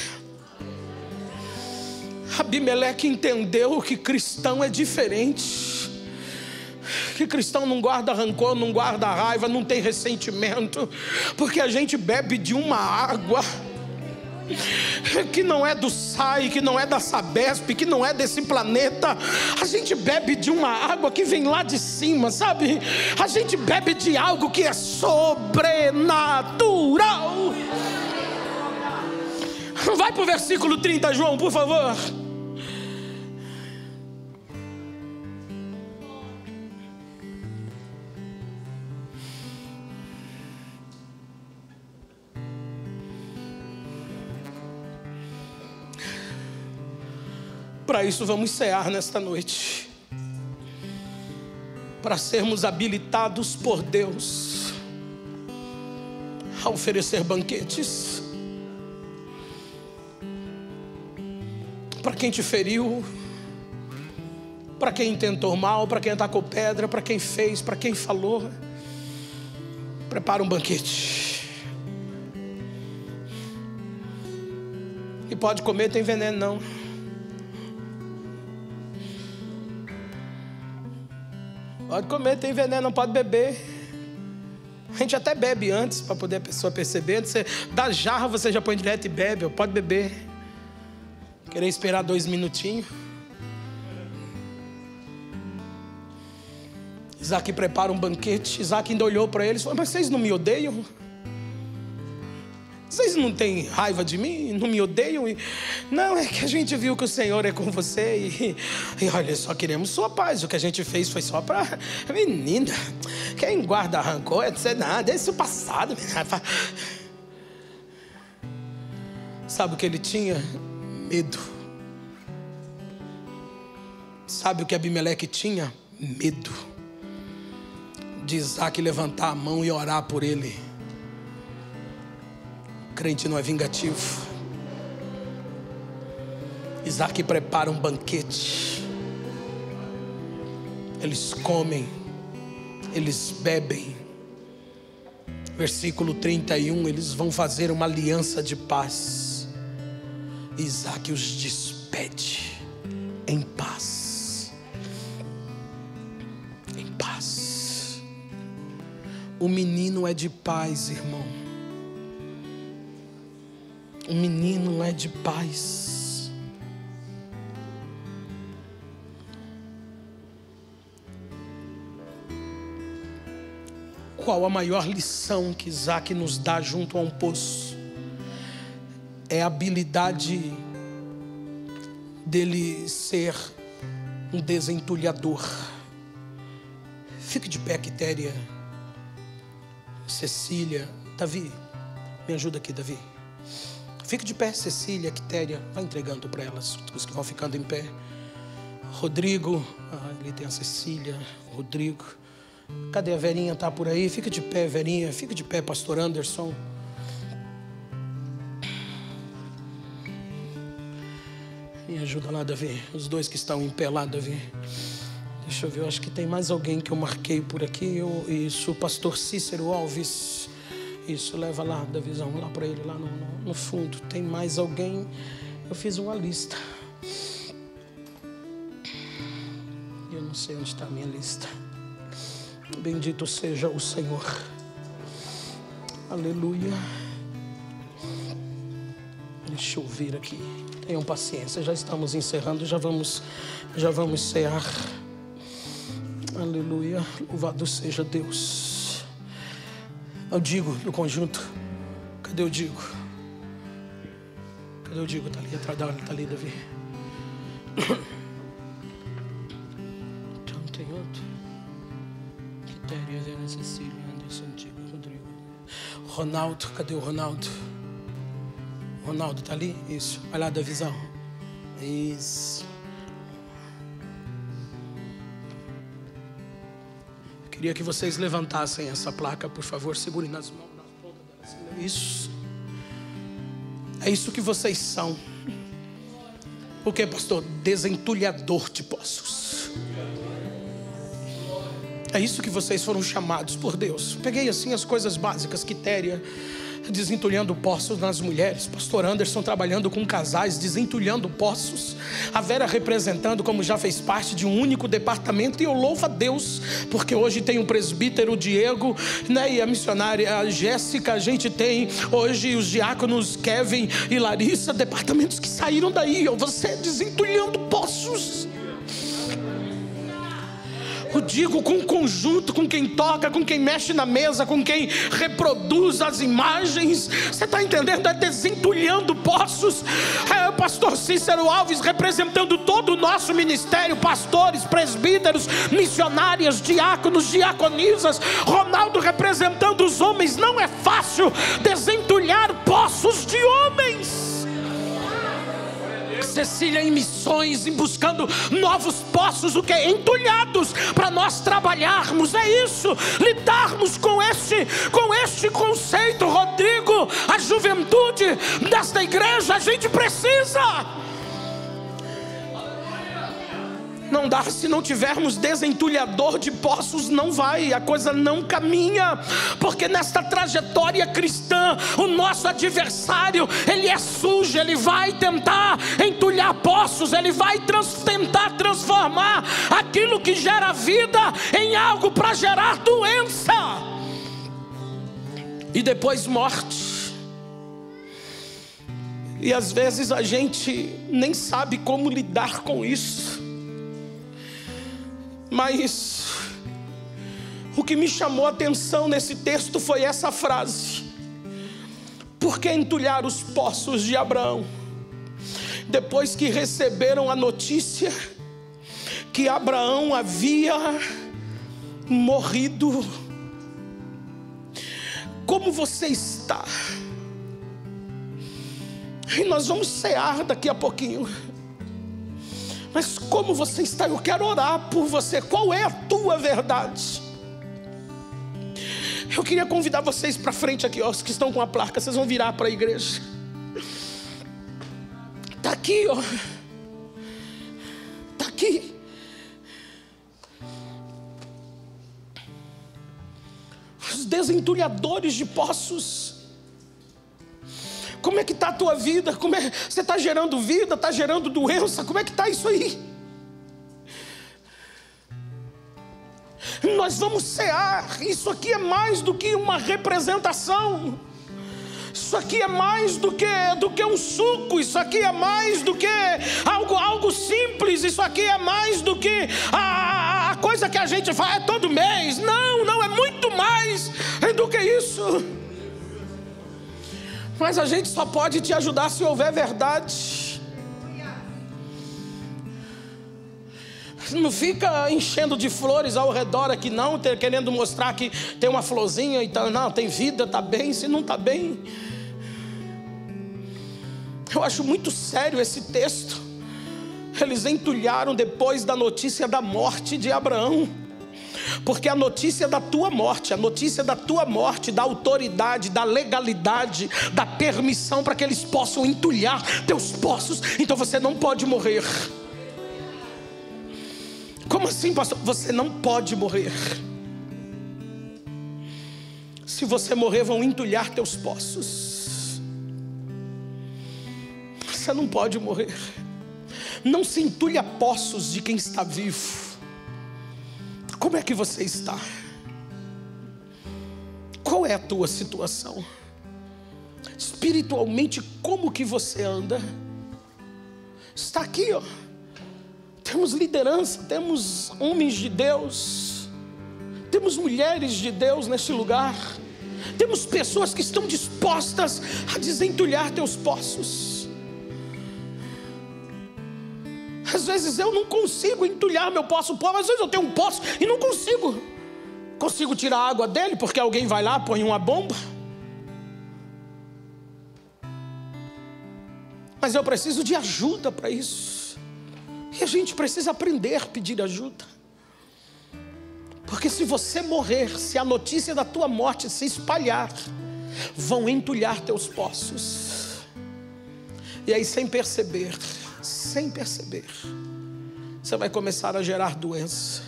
A: Abimeleque entendeu que cristão é diferente, que cristão não guarda rancor, não guarda raiva, não tem ressentimento, porque a gente bebe de uma água que não é do SAI, que não é da Sabesp, que não é desse planeta. A gente bebe de uma água que vem lá de cima, sabe? A gente bebe de algo que é sobrenatural. Vai para o versículo 30, João, por favor. Para isso vamos cear nesta noite, para sermos habilitados por Deus a oferecer banquetes para quem te feriu, para quem intentou mal, para quem atacou pedra, para quem fez, para quem falou. Prepara um banquete. E pode comer, tem veneno não. Pode comer, tem veneno, não pode beber. A gente até bebe antes, para poder a pessoa perceber. Antes da jarra você já põe direto e bebe. Pode beber. Querer esperar 2 minutinhos. Isaac prepara um banquete. Isaac ainda olhou para eles e falou: mas vocês não me odeiam? Vocês não têm raiva de mim? Não me odeiam? Não, é que a gente viu que o Senhor é com você e olha, só queremos sua paz. O que a gente fez foi só para... Menina, quem guarda rancor é dizer nada, esse é o passado. Sabe o que ele tinha? Medo. Sabe o que Abimeleque tinha? Medo de Isaac levantar a mão e orar por ele. O crente não é vingativo. Isaac prepara um banquete. Eles comem, eles bebem. Versículo 31, eles vão fazer uma aliança de paz. Isaac os despede em paz. Em paz. O menino é de paz, irmão. O menino é de paz. Qual a maior lição que Isaac nos dá junto a um poço? É a habilidade dele ser um desentulhador. Fique de pé, Quitéria, Cecília, Davi, me ajuda aqui, Davi. Fique de pé, Cecília, Quitéria, vai entregando para elas, os que vão ficando em pé. Rodrigo, ali tem a Cecília, Rodrigo. Cadê a Verinha? Tá por aí? Fica de pé, Verinha. Fica de pé, pastor Anderson. Me ajuda lá, Davi. Os dois que estão em pé lá, Davi. Deixa eu ver, eu acho que tem mais alguém que eu marquei por aqui. Isso, o pastor Cícero Alves. Isso, leva lá, Davizão, lá para ele, lá no fundo. Tem mais alguém? Eu fiz uma lista. Eu não sei onde está a minha lista. Bendito seja o Senhor. Aleluia. Deixa eu ver aqui. Tenham paciência, já estamos encerrando, já vamos cear. Aleluia. Louvado seja Deus. Eu digo no conjunto. Cadê o Digo? Cadê o Digo? Está ali atrás da hora, está ali, Davi. Então tem outro. Quitéria, Cecília, Anderson, Digo, Rodrigo. Ronaldo, cadê o Ronaldo? Ronaldo tá ali? Isso, vai lá da visão. Isso. Eu queria que vocês levantassem essa placa, por favor, segurem nas mãos, na ponta dela. Isso. É isso que vocês são. O que, pastor? Desentulhador de poços. É isso que vocês foram chamados por Deus. Peguei assim as coisas básicas. Quitéria desentulhando poços nas mulheres, pastor Anderson trabalhando com casais, desentulhando poços, a Vera representando, como já fez parte de um único departamento. E eu louvo a Deus, porque hoje tem o presbítero o Diego, né, e a missionária a Jéssica. A gente tem hoje os diáconos Kevin e Larissa, departamentos que saíram daí. Você desentulhando poços. Eu digo com o conjunto, com quem toca, com quem mexe na mesa, com quem reproduz as imagens. Você está entendendo? É desentulhando poços. É o pastor Cícero Alves representando todo o nosso ministério, pastores, presbíteros, missionárias, diáconos, diaconisas. Ronaldo representando os homens. Não é fácil desentulhar poços de homens. Cecília em missões, em buscando novos poços, o que? Entulhados, para nós trabalharmos. É isso, lidarmos com este conceito. Rodrigo, a juventude desta igreja, a gente precisa. Não dá, se não tivermos desentulhador de poços, não vai, a coisa não caminha. Porque nesta trajetória cristã, o nosso adversário, ele é sujo, ele vai tentar entulhar poços, ele vai tentar transformar aquilo que gera vida em algo para gerar doença e depois morte. E às vezes a gente nem sabe como lidar com isso. Mas o que me chamou a atenção nesse texto foi essa frase: por que entulhar os poços de Abraão? Depois que receberam a notícia que Abraão havia morrido. Como você está? E nós vamos cear daqui a pouquinho. Mas como você está? Eu quero orar por você. Qual é a tua verdade? Eu queria convidar vocês para frente aqui, ó, os que estão com a placa. Vocês vão virar para a igreja. Está aqui, ó. Está aqui. Os desentulhadores de poços. Como é que está a tua vida? Como é? Você está gerando vida? Está gerando doença? Como é que está isso aí? Nós vamos cear. Isso aqui é mais do que uma representação. Isso aqui é mais do que um suco. Isso aqui é mais do que algo simples. Isso aqui é mais do que a coisa que a gente faz todo mês. Não, é muito mais do que isso. Mas a gente só pode te ajudar se houver verdade. Não fica enchendo de flores ao redor aqui não, querendo mostrar que tem uma florzinha e tal. Não, tem vida, está bem. Se não está bem, eu acho muito sério esse texto. Eles entulharam depois da notícia da morte de Abraão. Porque a notícia da tua morte, da autoridade, da legalidade, da permissão para que eles possam entulhar teus poços. Então você não pode morrer. Como assim, pastor? Você não pode morrer. Se você morrer, vão entulhar teus poços. Você não pode morrer. Não se entulha poços de quem está vivo. Como é que você está? Qual é a tua situação? Espiritualmente, como que você anda? Está aqui, ó. Temos liderança, temos homens de Deus, temos mulheres de Deus neste lugar, temos pessoas que estão dispostas a desentulhar teus poços. Às vezes eu não consigo entulhar meu poço, às vezes eu tenho um poço e não consigo tirar a água dele, porque alguém vai lá, põe uma bomba. Mas eu preciso de ajuda para isso. E a gente precisa aprender a pedir ajuda. Porque se você morrer, se a notícia da tua morte se espalhar, vão entulhar teus poços. E aí, sem perceber, você vai começar a gerar doença.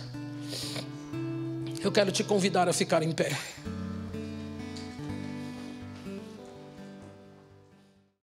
A: Eu quero te convidar a ficar em pé.